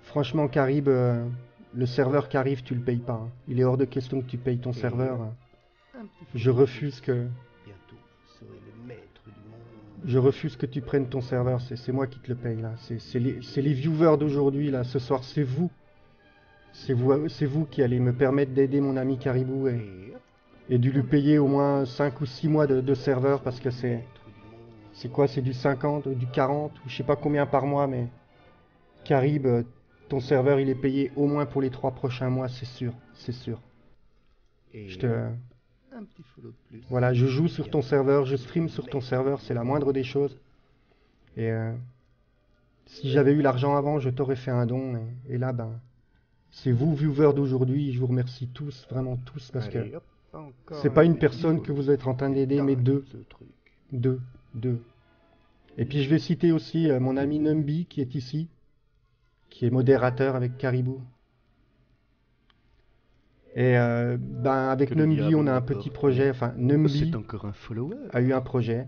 Franchement, Carib, le serveur Carib, tu le payes pas, hein. Il est hors de question que tu payes ton Et serveur. Un petit Je follow refuse que... Bientôt, je serai le maître du monde. Je refuse que tu prennes ton serveur, c'est moi qui te le paye là. C'est les viewers d'aujourd'hui là, ce soir, c'est vous. C'est vous qui allez me permettre d'aider mon ami Caribou Et hop, et de lui payer au moins 5 ou 6 mois de serveur parce que c'est maître du monde. quoi? C'est du 50, du 40 ou je sais pas combien par mois, mais Carib, ton serveur il est payé au moins pour les 3 prochains mois, c'est sûr, c'est sûr. Et Je te... un petit follow de plus. Voilà, je joue sur ton serveur, je stream sur ton serveur, c'est la moindre des choses. Et Si j'avais eu l'argent avant, je t'aurais fait un don. Et là, ben, c'est vous, viewers d'aujourd'hui. Je vous remercie tous, vraiment tous, parce que Allez, hop, encore c'est pas un une petit personne que follow. vous êtes en train C'est d'aider, mais dingue, deux. ce truc. Deux. Deux. Et puis je vais citer aussi mon ami Numby qui est ici, qui est modérateur avec Caribou. Et ben avec Que le Numby, on diable a un petit m'emporte, projet. mais Enfin, c'est Numby encore un follower. a eu un projet,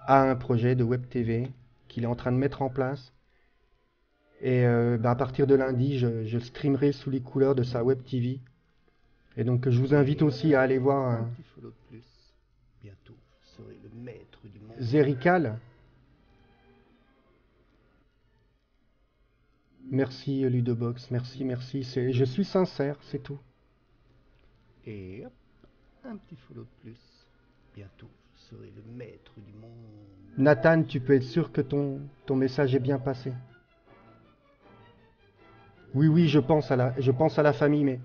a un projet de Web TV qu'il est en train de mettre en place. Et ben, à partir de lundi, je streamerai sous les couleurs de sa Web TV. Et donc je vous invite aussi à aller voir Un petit follow de plus. Bientôt, je serai le maître du monde. Zerical. Merci Ludobox, merci, merci. Je suis sincère, c'est tout. Et hop, un petit follow de plus. Bientôt, je serai le maître du monde. Nathan, tu peux être sûr que ton message est bien passé. Oui, oui, je pense à la famille, mais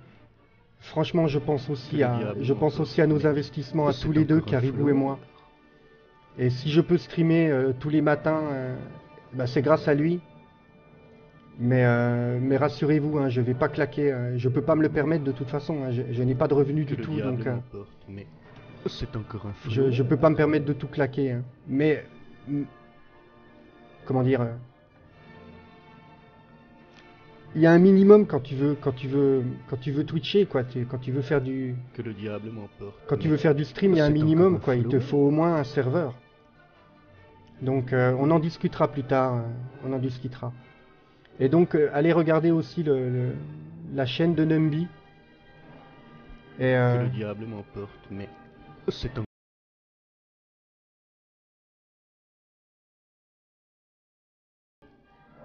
franchement, je pense aussi à nos investissements à tous les deux, Caribou et moi. Et si je peux streamer tous les matins, bah, c'est grâce à lui. Mais rassurez-vous, hein, je vais pas claquer. Je peux pas me le permettre de toute façon. Hein, je n'ai pas de revenus du tout, donc mais c'est encore un je peux pas me permettre de tout claquer. Hein. Mais comment dire il y a un minimum quand tu veux twitcher, quoi. Quand tu veux faire du que le diable m'emporte. quand tu veux faire du stream, il y a un C'est minimum, encore un quoi. Il te follower. faut au moins un serveur. Donc on en discutera plus tard. On en discutera. Et donc allez regarder aussi la chaîne de Numby. Et Que le diable m'emporte, mais c'est encore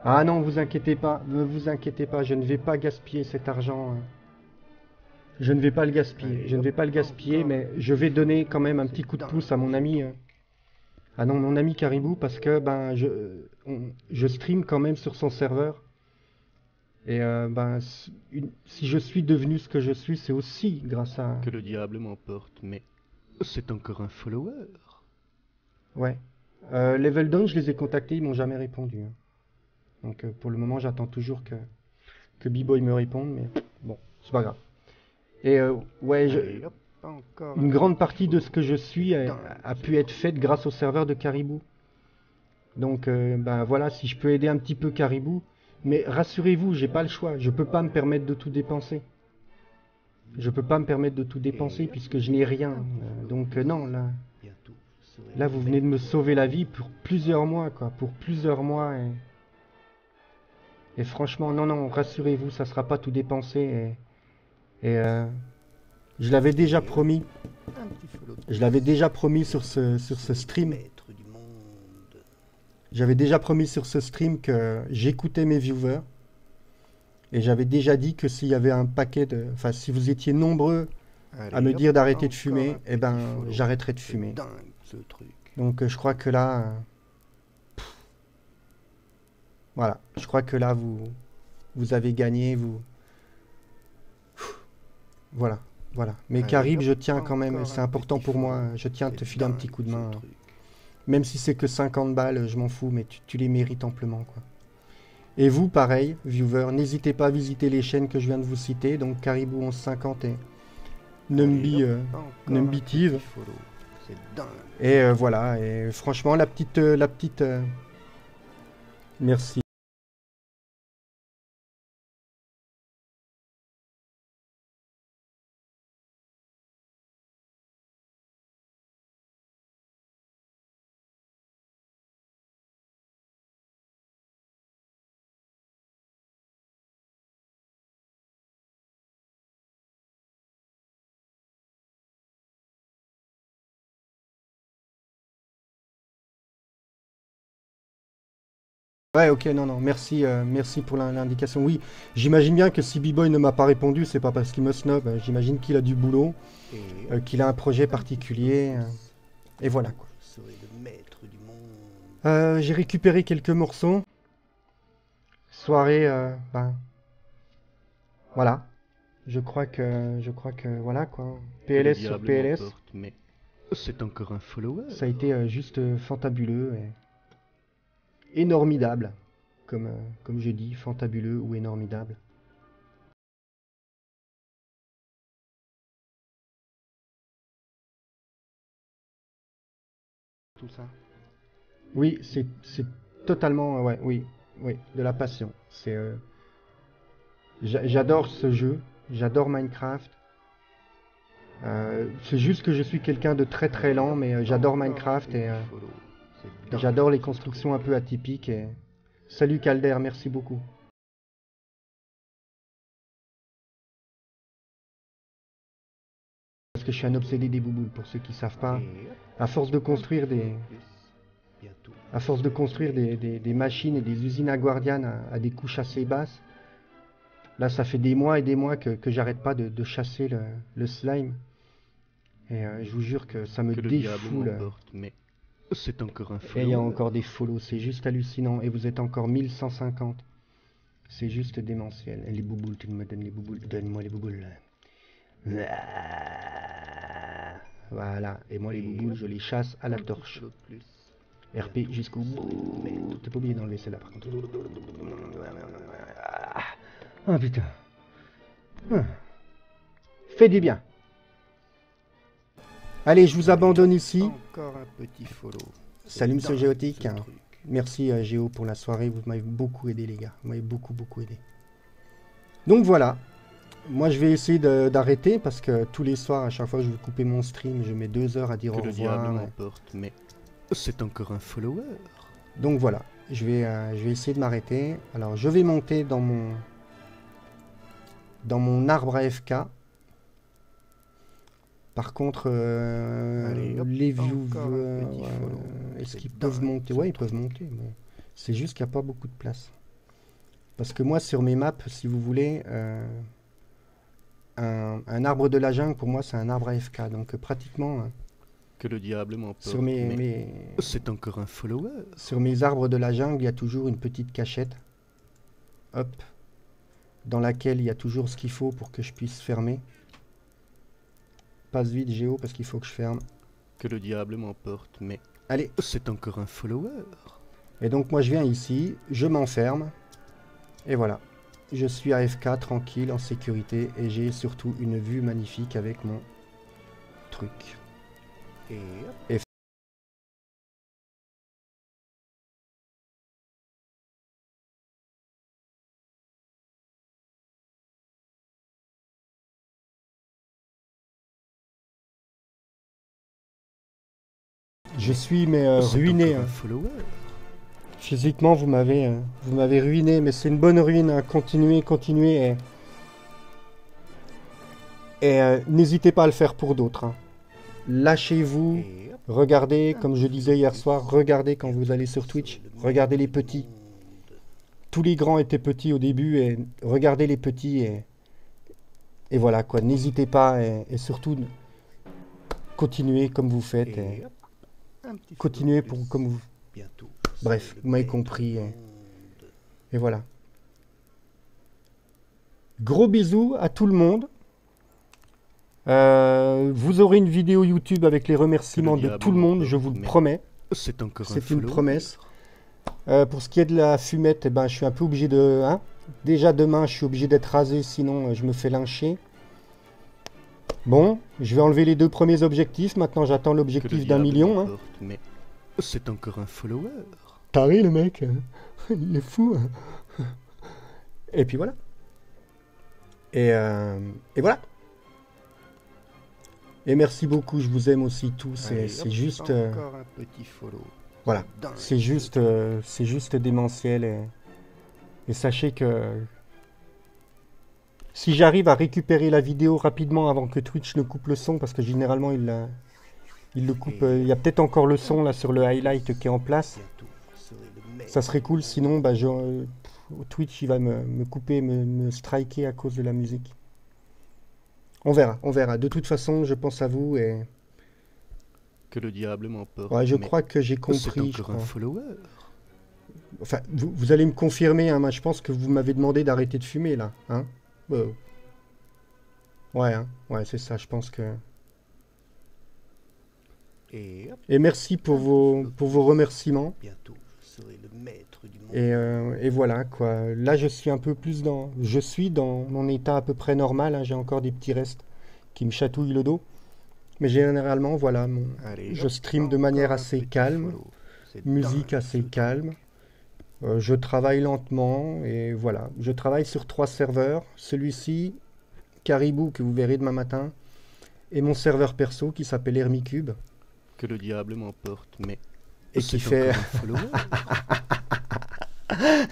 ah non, vous inquiétez pas, ne vous inquiétez pas, je ne vais pas gaspiller cet argent. Je ne vais pas le gaspiller, Allez, je ne vais hop, pas le gaspiller, encore mais un je vais donner quand même un c'est petit coup de dingue, pouce à mon ce ami. truc. Ah non, mon ami Caribou, parce que ben je stream quand même sur son serveur. Et ben si je suis devenu ce que je suis, c'est aussi grâce à. Que le diable m'emporte, mais c'est encore un follower. Ouais. Level Down, je les ai contactés, ils m'ont jamais répondu. Hein. Donc pour le moment, j'attends toujours que B-Boy me réponde, mais bon, c'est pas grave. Et ouais, Allez, hop, encore une un grande petit partie de follow. ce que je suis C'est a dingue, ce pu être truc. faite grâce au serveur de Caribou. Donc ben voilà, si je peux aider un petit peu Caribou, mais rassurez-vous, j'ai pas le choix, je peux pas me permettre de tout dépenser. Je peux pas me permettre de tout dépenser Et puisque je n'ai rien. un petit follow. Donc non, Bientôt, je serai là le vous venez de me maître sauver la vie du pour plusieurs mois, quoi, pour plusieurs mois. Et franchement, non, non, rassurez-vous, ça sera pas tout dépensé. Et je l'avais déjà monde. promis. Un petit follow. Je l'avais déjà promis sur ce stream. Maître du monde. J'avais déjà promis sur ce stream que j'écoutais mes viewers. Et j'avais déjà dit que s'il y avait un paquet de... Enfin, si vous étiez nombreux à me Allez, dire hop, d'arrêter de encore fumer, un eh ben, petit follow. j'arrêterai de C'est fumer. dingue, ce truc. Donc je crois que là... voilà. Je crois que là, vous avez gagné, vous... Voilà. Voilà. Mais Allez, Carib, hop, je tiens quand même, encore c'est un important petit pour moi. follow. Je tiens à te C'est filer un petit dingue, coup de ce main. truc. Même si c'est que 50 balles, je m'en fous, mais tu les mérites amplement, quoi. Et vous, pareil, viewers, n'hésitez pas à visiter les chaînes que je viens de vous citer, donc Caribou 1150 et Numby, Allez, hop, encore Numby un Tive. petit follow. C'est dingue. Et voilà, et franchement, la petite... merci. Ouais, ok, non, non, merci, merci pour l'indication. Oui, j'imagine bien que si B-Boy ne m'a pas répondu, c'est pas parce qu'il me snob. J'imagine qu'il a du boulot, Et qu'il a un projet un petit particulier, follow de plus. et voilà, quoi. Je serai le maître du monde. J'ai récupéré quelques morceaux. Soirée, ben, voilà. Je crois que, voilà, quoi. Que le PLS sur diable PLS, m'emporte, mais c'est encore un follower. ça a été juste fantabuleux et énormidable. comme je dis, fantabuleux ou énormidable. Tout ça. Oui, c'est totalement, ouais, oui, de la passion. J'adore ce jeu, j'adore Minecraft. C'est juste que je suis quelqu'un de très très lent, mais j'adore Minecraft et j'adore les constructions un peu atypiques. Et... Salut Calder, merci beaucoup. Parce que je suis un obsédé des bouboules, pour ceux qui savent pas. À force de construire des machines et des usines à guardian à des couches assez basses, là ça fait des mois et des mois que j'arrête pas de chasser le slime. Et je vous jure que ça me défoule. Mais c'est encore un Et il y a follower. encore des follow, c'est juste hallucinant. Et vous êtes encore 1150. C'est juste démentiel. Et les bouboules, tu me donnes les bouboules, donne-moi les bouboules. Voilà. Et moi les bouboules, je les chasse à la torche. RP jusqu'au bout. T'as pas oublié d'enlever celle-là par contre. Ah putain. Fais du bien. Allez, je vous abandonne ici. Encore un petit follow. Salut Monsieur Dingue, Géotique. ce truc. Merci Géo pour la soirée. Vous m'avez beaucoup aidé les gars. Vous m'avez beaucoup aidé. Donc voilà. Moi je vais essayer d'arrêter parce que tous les soirs, à chaque fois que je vais couper mon stream, je mets 2 heures à dire Que au le revoir. diable m'emporte, mais c'est encore un follower. Donc voilà. Je vais essayer de m'arrêter. Alors je vais monter dans mon arbre AFK. Par contre, Allez, hop, les encore viewers, un petit follow. est-ce C'est qu'ils peuvent dingue, monter? ce Ouais, ils truc. peuvent monter, mais c'est juste qu'il n'y a pas beaucoup de place. Parce que moi, sur mes maps, si vous voulez, un arbre de la jungle, pour moi, c'est un arbre AFK. Donc pratiquement, Que le diable m'emporte, sur mais c'est encore un follower. sur mes arbres de la jungle, il y a toujours une petite cachette. Hop. Dans laquelle il y a toujours ce qu'il faut pour que je puisse fermer. Passe vite, Géo, parce qu'il faut que je ferme. Que le diable m'emporte, mais Allez. c'est encore un follower. Et donc moi je viens ici, je m'enferme, et voilà. Je suis AFK, tranquille, en sécurité, et j'ai surtout une vue magnifique avec mon truc. Et Et je suis mais c'est ruiné. encore Hein. un follower. Physiquement vous m'avez ruiné, mais c'est une bonne ruine. Hein. Continuez. Et n'hésitez pas à le faire pour d'autres. Hein. Lâchez-vous. Et hop, Regardez, comme je disais hier soir, regardez quand vous allez sur Twitch, regardez les petits. Tous les grands étaient petits au début, et regardez les petits, et voilà quoi, n'hésitez pas, et surtout, continuez comme vous faites, et et hop, un petit continuez follow plus. comme vous... Bientôt, Bref, c'est le vous m'avez maître compris, du et monde. voilà. Gros bisous à tout le monde. Vous aurez une vidéo YouTube avec les remerciements de diable tout le monde, m'emporte, je vous le mais promets. C'est encore un C'est une follower. promesse. Pour ce qui est de la fumette, eh ben, je suis un peu obligé de... Hein, déjà demain, je suis obligé d'être rasé, sinon je me fais lyncher. Bon, je vais enlever les 2 premiers objectifs. Maintenant, j'attends Que le l'objectif d'1 diable million. Hein. m'emporte, mais c'est encore un follower. Taré, le mec. Il est fou. Hein. Et puis voilà. Et voilà. Et merci beaucoup, je vous aime aussi tous. Allez, C'est hop, juste... encore un petit follow. Voilà. Dingue, C'est ce juste démentiel. Et sachez que si j'arrive à récupérer la vidéo rapidement avant que Twitch ne coupe le son, parce que généralement il le coupe, il y a peut-être encore le son là sur le highlight qui est en place, Bientôt, vous serez le maître ça serait cool. du Sinon, bah, Twitch il va me couper, me striker à cause de la musique. On verra. De toute façon, je pense à vous et Que le diable m'emporte. ouais, je mais crois que j'ai c'est compris. Je encore un crois. follower. Enfin, vous allez me confirmer, hein, moi, je pense que vous m'avez demandé d'arrêter de fumer, là. Hein ouais, hein, ouais, c'est ça, je pense que... Et hop, Et merci pour vos remerciements. bientôt, vous serai le maître du monde. Et voilà, quoi. Là, je suis un peu plus dans... Je suis dans mon état à peu près normal, hein. J'ai encore des petits restes qui me chatouillent le dos. Mais généralement, voilà, Allez, je hop, stream de manière encore un assez petit calme, follow. C'est musique dingue, assez ce calme. Je travaille lentement et voilà. Je travaille sur 3 serveurs. Celui-ci, Caribou, que vous verrez demain matin, et mon serveur perso qui s'appelle Hermicube Que le diable m'emporte, mais et qui c'est fait... encore un follower.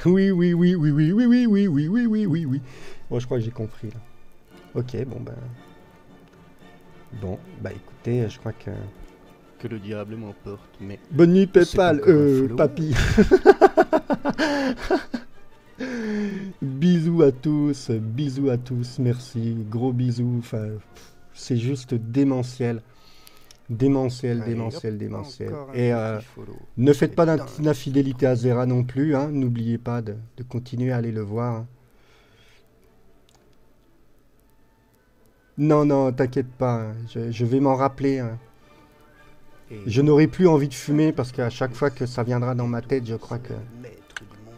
Oui, oui, oui, oui, oui, oui, oui, oui, oui, oui, oui, oui, oui. Bon, je crois que j'ai compris là. Ok, bon ben... Bon, bah écoutez, je crois que... Que le diable m'emporte, mais Bonne nuit C'est Paypal, encore un follower. papy. Bisous à tous, merci, gros bisous. Enfin, c'est juste démentiel, démentiel, Allez, démentiel, hop, démentiel. encore un Et petit follow. ne faites pas C'est dingue, d'infidélité à Zera non plus, hein. N'oubliez pas de continuer à aller le voir, hein. Non, non, t'inquiète pas, hein, je vais m'en rappeler, hein. Et Je n'aurai plus envie de fumer parce qu'à chaque fois que ça viendra dans ma tête, je crois que... serai le maître du monde.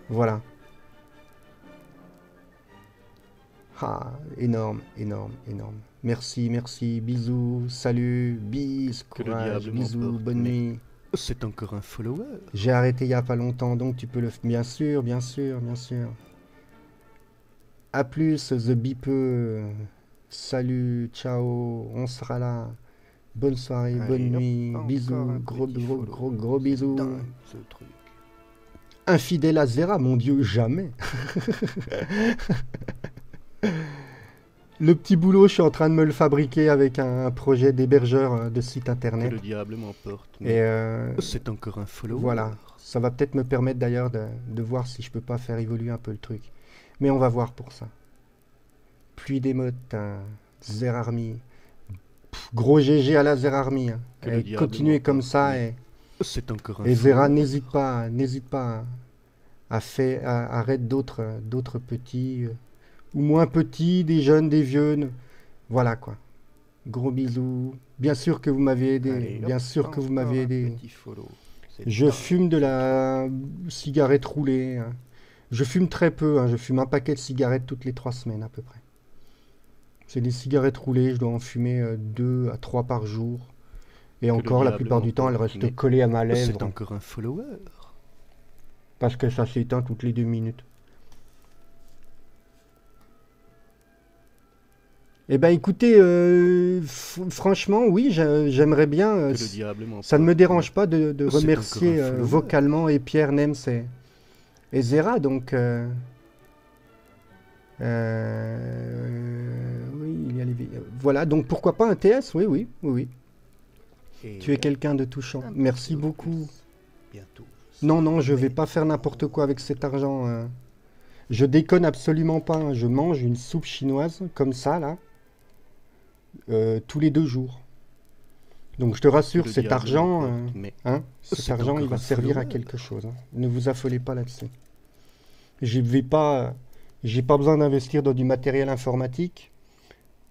Voilà. Ah, énorme, énorme, énorme. Merci, merci, bisous, salut, bis, Que le courage, diable bisous, m'emporte, bonne mais- nuit. C'est encore un follower. J'ai arrêté il y a pas longtemps, donc tu peux le... Bien sûr, bien sûr, bien sûr. A plus, The Beeper. Salut, ciao, on sera là. Bonne soirée, Allez, bonne hop, nuit, encore bisous, un gros, petit gros, follow. gros, gros C'est bisous. dingue, ce truc. Infidèle à Zera, mon Dieu, jamais. Le petit boulot, je suis en train de me le fabriquer avec un projet d'hébergeur de site Que internet. le diable m'emporte, Et mais c'est encore un follower. voilà, ça va peut-être me permettre d'ailleurs de voir si je peux pas faire évoluer un peu le truc. Mais on va voir pour ça. Pluie d'émotes, hein, Zera Army. Pff, gros GG à la Zera Army, hein. Que le Et diable continuez comme m'emporte, ça mais C'est encore un et Zera follower. n'hésite pas à raid d'autres petits ou moins petits, des jeunes, des vieux. Voilà quoi. Gros bisous. Bien sûr que vous m'avez aidé. Allez, Bien hop, sûr que vous m'avez encore un aidé. petit follow. C'est Je dingue. fume de la cigarette roulée, hein. Je fume très peu, hein. Je fume un paquet de cigarettes toutes les 3 semaines à peu près. C'est des cigarettes roulées, je dois en fumer 2 à 3 par jour. Et Que le encore, la diable plupart du temps, elles m'emporte, restent mais collées à ma C'est lèvre encore un follower. parce que ça s'éteint toutes les 2 minutes. Eh ben écoutez, franchement, oui, j'aimerais bien. Que le diable m'emporte. Ça ne me dérange pas de C'est remercier encore un follower. vocalement et Pierre, Nems et Zera. Donc, oui, il y a les... Voilà, donc pourquoi pas un TS? Oui, oui, oui, oui. Et Tu es quelqu'un de touchant. un petit Merci follow beaucoup. plus. Bientôt. Non, non, serai je le vais maître pas faire du n'importe monde. quoi avec cet argent, hein. Je déconne absolument pas, hein. Je mange une soupe chinoise comme ça, là, tous les 2 jours. Donc je te Que rassure, le cet diable argent, m'emporte, mais cet C'est argent, il encore va un servir à follower. quelque chose, hein. Ne vous affolez pas là-dessus. J'ai pas besoin d'investir dans du matériel informatique.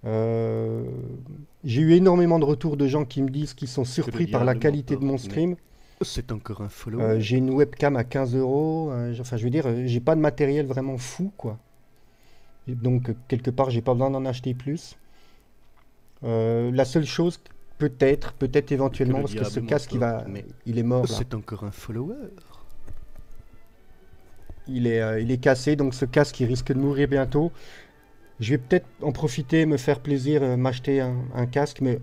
J'ai eu énormément de retours de gens qui me disent qu'ils sont surpris par la diable qualité de mon m'emporte, mais stream. c'est encore un follower. J'ai une webcam à 15 euros. Enfin, je veux dire, j'ai pas de matériel vraiment fou, quoi. Et donc, quelque part, j'ai pas besoin d'en acheter plus. La seule chose, peut-être éventuellement, le parce que ce diable casque, m'emporte, mais il est mort, là. C'est encore un follower. Il est cassé, donc ce casque, il risque de mourir bientôt. Je vais peut-être en profiter, me faire plaisir, m'acheter un casque, mais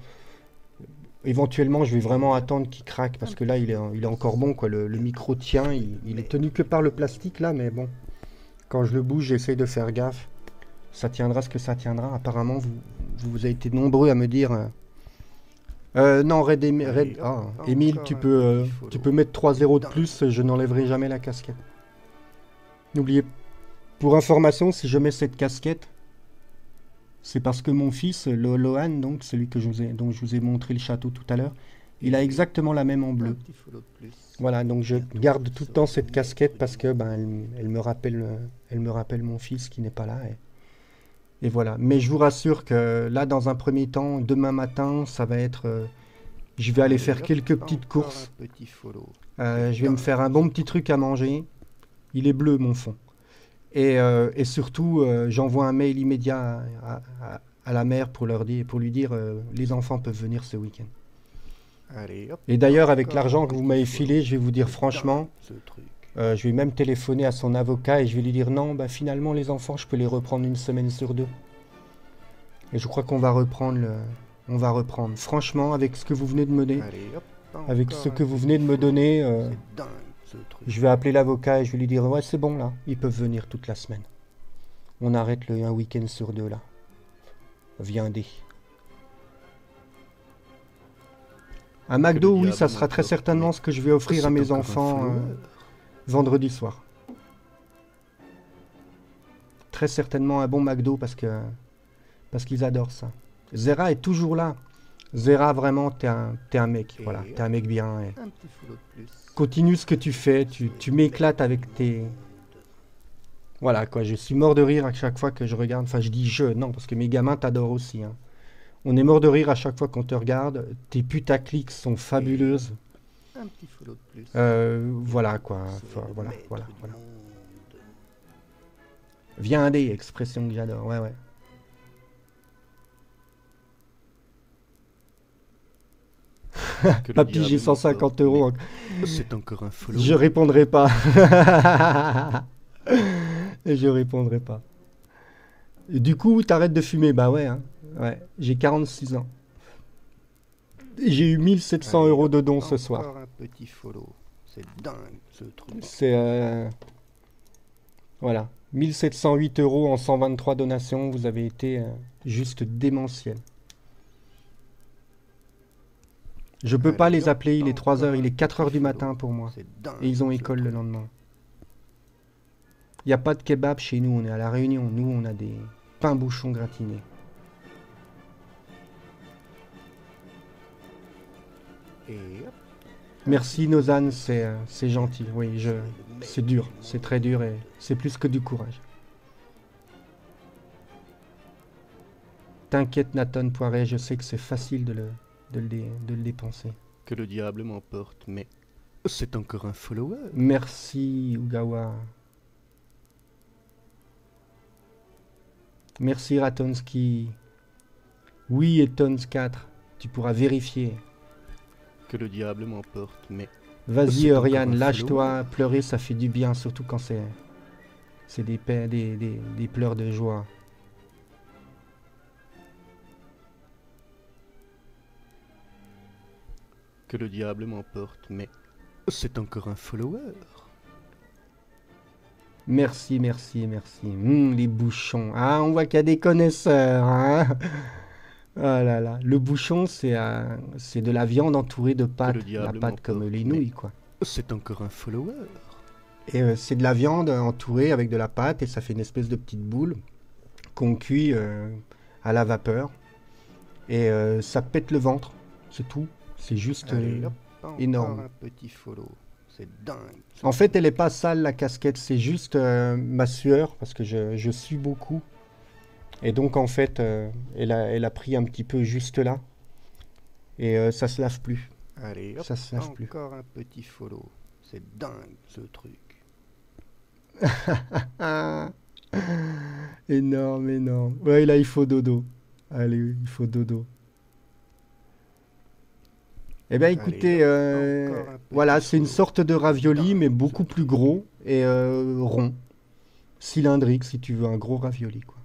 éventuellement, je vais vraiment attendre qu'il craque, parce que là, il est encore bon, quoi. Le micro tient, il est tenu que par le plastique, là, mais bon. Quand je le bouge, j'essaye de faire gaffe. Ça tiendra ce que ça tiendra. Apparemment, vous avez été nombreux à me dire... non, Allez, hop, Émile, encore tu un peux, petit tu follow. peux mettre 3 zéros de Dingue. plus, je n'enlèverai jamais la casquette. N'oubliez, pour information, si je mets cette casquette, c'est parce que mon fils, Lohan, donc celui dont je vous ai montré le château tout à l'heure, il a exactement la même en Un bleu. petit follow de plus. Voilà, donc je Bientôt, garde vous tout le serez temps le cette maître casquette du parce que monde. elle me rappelle mon fils qui n'est pas là. Et voilà. Mais je vous rassure que là, dans un premier temps, demain matin, ça va être Je vais aller Allez, faire hop, quelques petites encore courses. un petit follow. Je vais me faire un bon petit truc à manger. Il est bleu, mon fond. Et surtout, j'envoie un mail immédiat à la mère pour lui dire les enfants peuvent venir ce week-end. Allez, hop, Et d'ailleurs, avec encore un l'argent que vous petit m'avez follow. filé, je vais vous dire C'est franchement, dingue, ce truc. je vais même téléphoner à son avocat et je vais lui dire non, bah finalement les enfants, je peux les reprendre une semaine sur deux. Et je crois qu'on va reprendre on va reprendre. Franchement, avec ce que vous venez de me donner, Allez, hop, avec encore ce un que vous petit venez de me follow. donner, C'est dingue, ce truc. je vais appeler l'avocat et je vais lui dire ouais, c'est bon là, ils peuvent venir toute la semaine. On arrête un week-end sur deux là. Viendez. Un McDo, oui, ça sera très certainement ce que je vais offrir à mes enfants vendredi soir. Très certainement un bon McDo parce qu'ils adorent ça. Zera est toujours là. Zera, vraiment, t'es un mec. Et Voilà, t'es un mec bien. Et un petit follow de plus. continue ce que tu fais. Tu m'éclates avec tes... Voilà, quoi. Je suis mort de rire à chaque fois que je regarde. Enfin, je dis je, non, parce que mes gamins t'adorent aussi. Hein. On est mort de rire à chaque fois qu'on te regarde. Tes putaclics sont fabuleuses. Un petit follow de plus. Voilà, quoi. C'est Enfin, le voilà, maître voilà, du voilà. monde. Viendez, expression que j'adore. Ouais, ouais. Que le Papy, diable j'ai 150 euros. m'emporte, c'est encore un follow. Je répondrai pas. Et je répondrai pas. Et du coup, t'arrêtes de fumer. Bah ouais, hein. Ouais. J'ai 46 ans. J'ai eu 1700 Allez, euros hop, de dons ce soir. Encore un petit follow. C'est dingue, ce truc. C'est... Voilà. 1708 euros en 123 donations. Vous avez été juste démentiel. Je peux pas Allez, les hop, appeler. Il est 3 heures. Il est encore 4 un heures du petit matin follow. pour moi. C'est dingue, Et ils ont ce école le truc. lendemain. Il n'y a pas de kebab chez nous. On est à La Réunion. Nous, on a des pains bouchons gratinés. Et hop, Merci Nozan, c'est gentil. Oui, c'est dur, c'est très dur et c'est plus que du courage. T'inquiète Nathan Poiret, je sais que c'est facile de le dépenser. que le diable m'emporte, mais c'est encore un follower. Merci Ugawa. Merci Ratonski. Oui, et Tons 4, tu pourras vérifier. Que le diable m'emporte, mais Vas-y C'est encore Oriane, un lâche-toi, pleurer ça fait du bien, surtout quand c'est des pleurs de joie. que le diable m'emporte, mais c'est encore un follower. Merci, merci, merci. Les bouchons. Ah, on voit qu'il y a des connaisseurs, hein. Ah là là. Le bouchon, c'est de la viande entourée de pâte. La diable pâte comme m'emporte, les mais- nouilles, quoi. C'est encore un follower. Et c'est de la viande entourée avec de la pâte et ça fait une espèce de petite boule qu'on cuit à la vapeur. Et ça pète le ventre. C'est tout. C'est juste Allez, hop, encore énorme. un petit follow. C'est dingue. En fait, elle est pas sale la casquette, c'est juste ma sueur parce que je sue beaucoup. Et donc en fait, elle a pris un petit peu juste là. Et ça se lave plus. Allez, hop, Ça se lave plus. encore un petit follow. C'est dingue, ce truc. Énorme, énorme. Ouais, là il faut dodo. Allez, il faut dodo. Eh bien écoutez, Allez, hop, encore un petit voilà, c'est une follow. sorte de ravioli, Dingue, mais ce beaucoup plus gros et rond. Cylindrique si tu veux, un gros ravioli, quoi.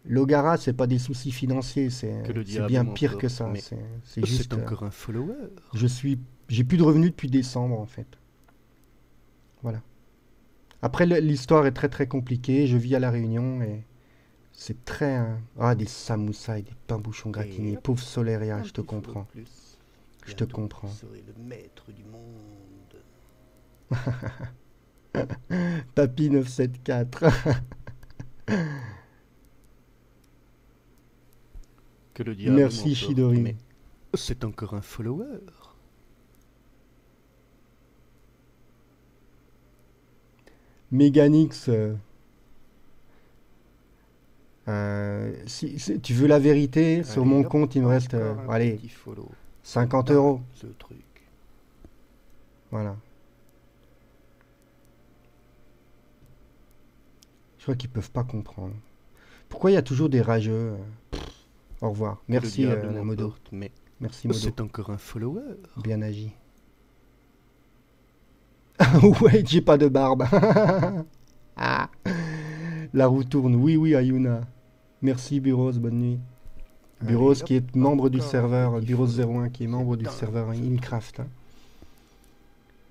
L'Ogara, c'est pas des soucis financiers, c'est Que le c'est diable bien pire que m'emporte, ça. mais C'est juste, C'est encore un follower. j'ai plus de revenus depuis décembre en fait. Voilà. Après, l'histoire est très très compliquée. Je vis à La Réunion et c'est très... des samoussas, des pains bouchons gratinés. hop, Pauvre Soleria, Un je te petit follow comprends. de plus. Je te Bientôt, comprends. Vous serez le maître du monde. Papy 974. Que le diable Merci m'emporte, Shidori. mais c'est encore un follower. Meganix, Si tu veux la vérité, sur mon compte, il me reste, allez, 50 euros. Ce truc. Voilà. Je crois qu'ils peuvent pas comprendre. Pourquoi il y a toujours des rageux? Au revoir. Merci, Modo. Mais Merci, Modo. c'est encore un follower. Bien agi. Ouais, j'ai pas de barbe. Ah. La roue tourne. Oui, oui, Ayuna. Merci, Buros. Bonne nuit. Buros qui est membre du serveur. Buros 01 qui est membre du serveur Incraft. Hein.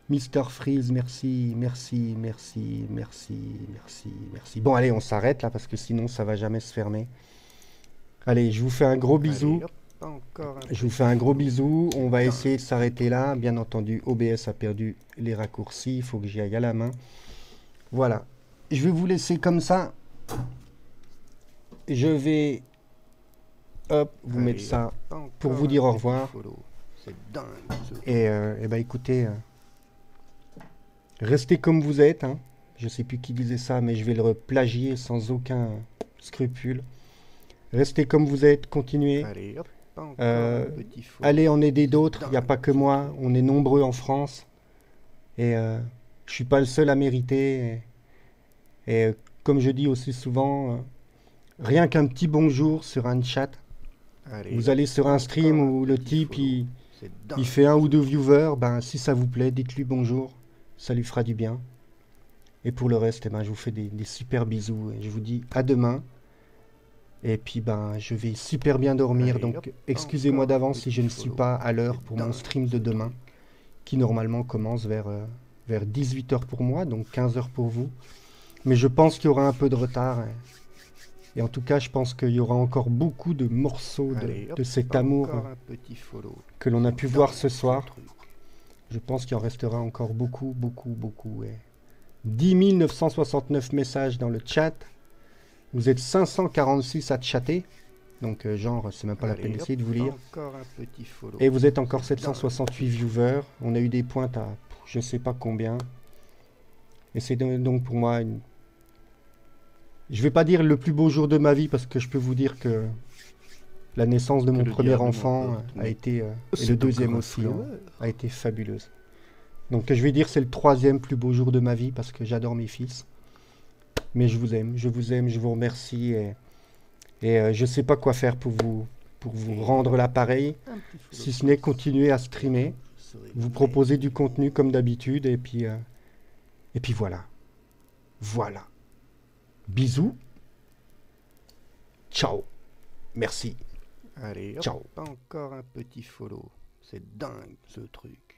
Mister Freeze, merci, merci, merci, merci, merci, merci. Bon, allez, on s'arrête là parce que sinon ça va jamais se fermer. Allez, je vous fais un gros bisou. Je vous fais un gros bisou. On va essayer de s'arrêter là. Bien entendu, OBS a perdu les raccourcis. Il faut que j'y aille à la main. Voilà. Je vais vous laisser comme ça. Je vais vous mettre ça pour vous dire au revoir. Et ben écoutez, restez comme vous êtes. Hein. Je sais plus qui disait ça, mais je vais le plagier sans aucun scrupule. Restez comme vous êtes, continuez. Allez en aider d'autres, il n'y a pas que moi, on est nombreux en France. Et je suis pas le seul à mériter. Et comme je dis aussi souvent, rien qu'un petit bonjour sur un chat. Vous allez sur un stream où le type il fait 1 ou 2 viewers, ben, si ça vous plaît, dites-lui bonjour, ça lui fera du bien. Et pour le reste, eh ben, je vous fais des super bisous et je vous dis à demain. Et puis ben, je vais super bien dormir, donc excusez-moi d'avance si je ne suis pas à l'heure pour mon stream de demain, qui normalement commence vers 18h pour moi, donc 15h pour vous. Mais je pense qu'il y aura un peu de retard. Et en tout cas, je pense qu'il y aura encore beaucoup de morceaux de cet amour que l'on a pu voir ce soir. Je pense qu'il en restera encore beaucoup, beaucoup, beaucoup. Et 10 969 messages dans le chat. Vous êtes 546 à chatter. Donc, genre, c'est même pas la peine d'essayer de vous lire. Et vous êtes encore 768 viewers. On a eu des pointes à je sais pas combien. Et c'est donc pour moi une... Je vais pas dire le plus beau jour de ma vie parce que je peux vous dire que la naissance de mon premier enfant a été, et le deuxième aussi, a été fabuleuse. Donc je vais dire c'est le 3e plus beau jour de ma vie parce que j'adore mes fils. Mais je vous aime, je vous aime, je vous remercie et je sais pas quoi faire pour vous rendre l'appareil, si ce n'est continuer à streamer, vous proposer du contenu comme d'habitude et puis voilà. Voilà. Bisous. Ciao. Merci. Allez, hop, ciao. Encore un petit follow. C'est dingue ce truc.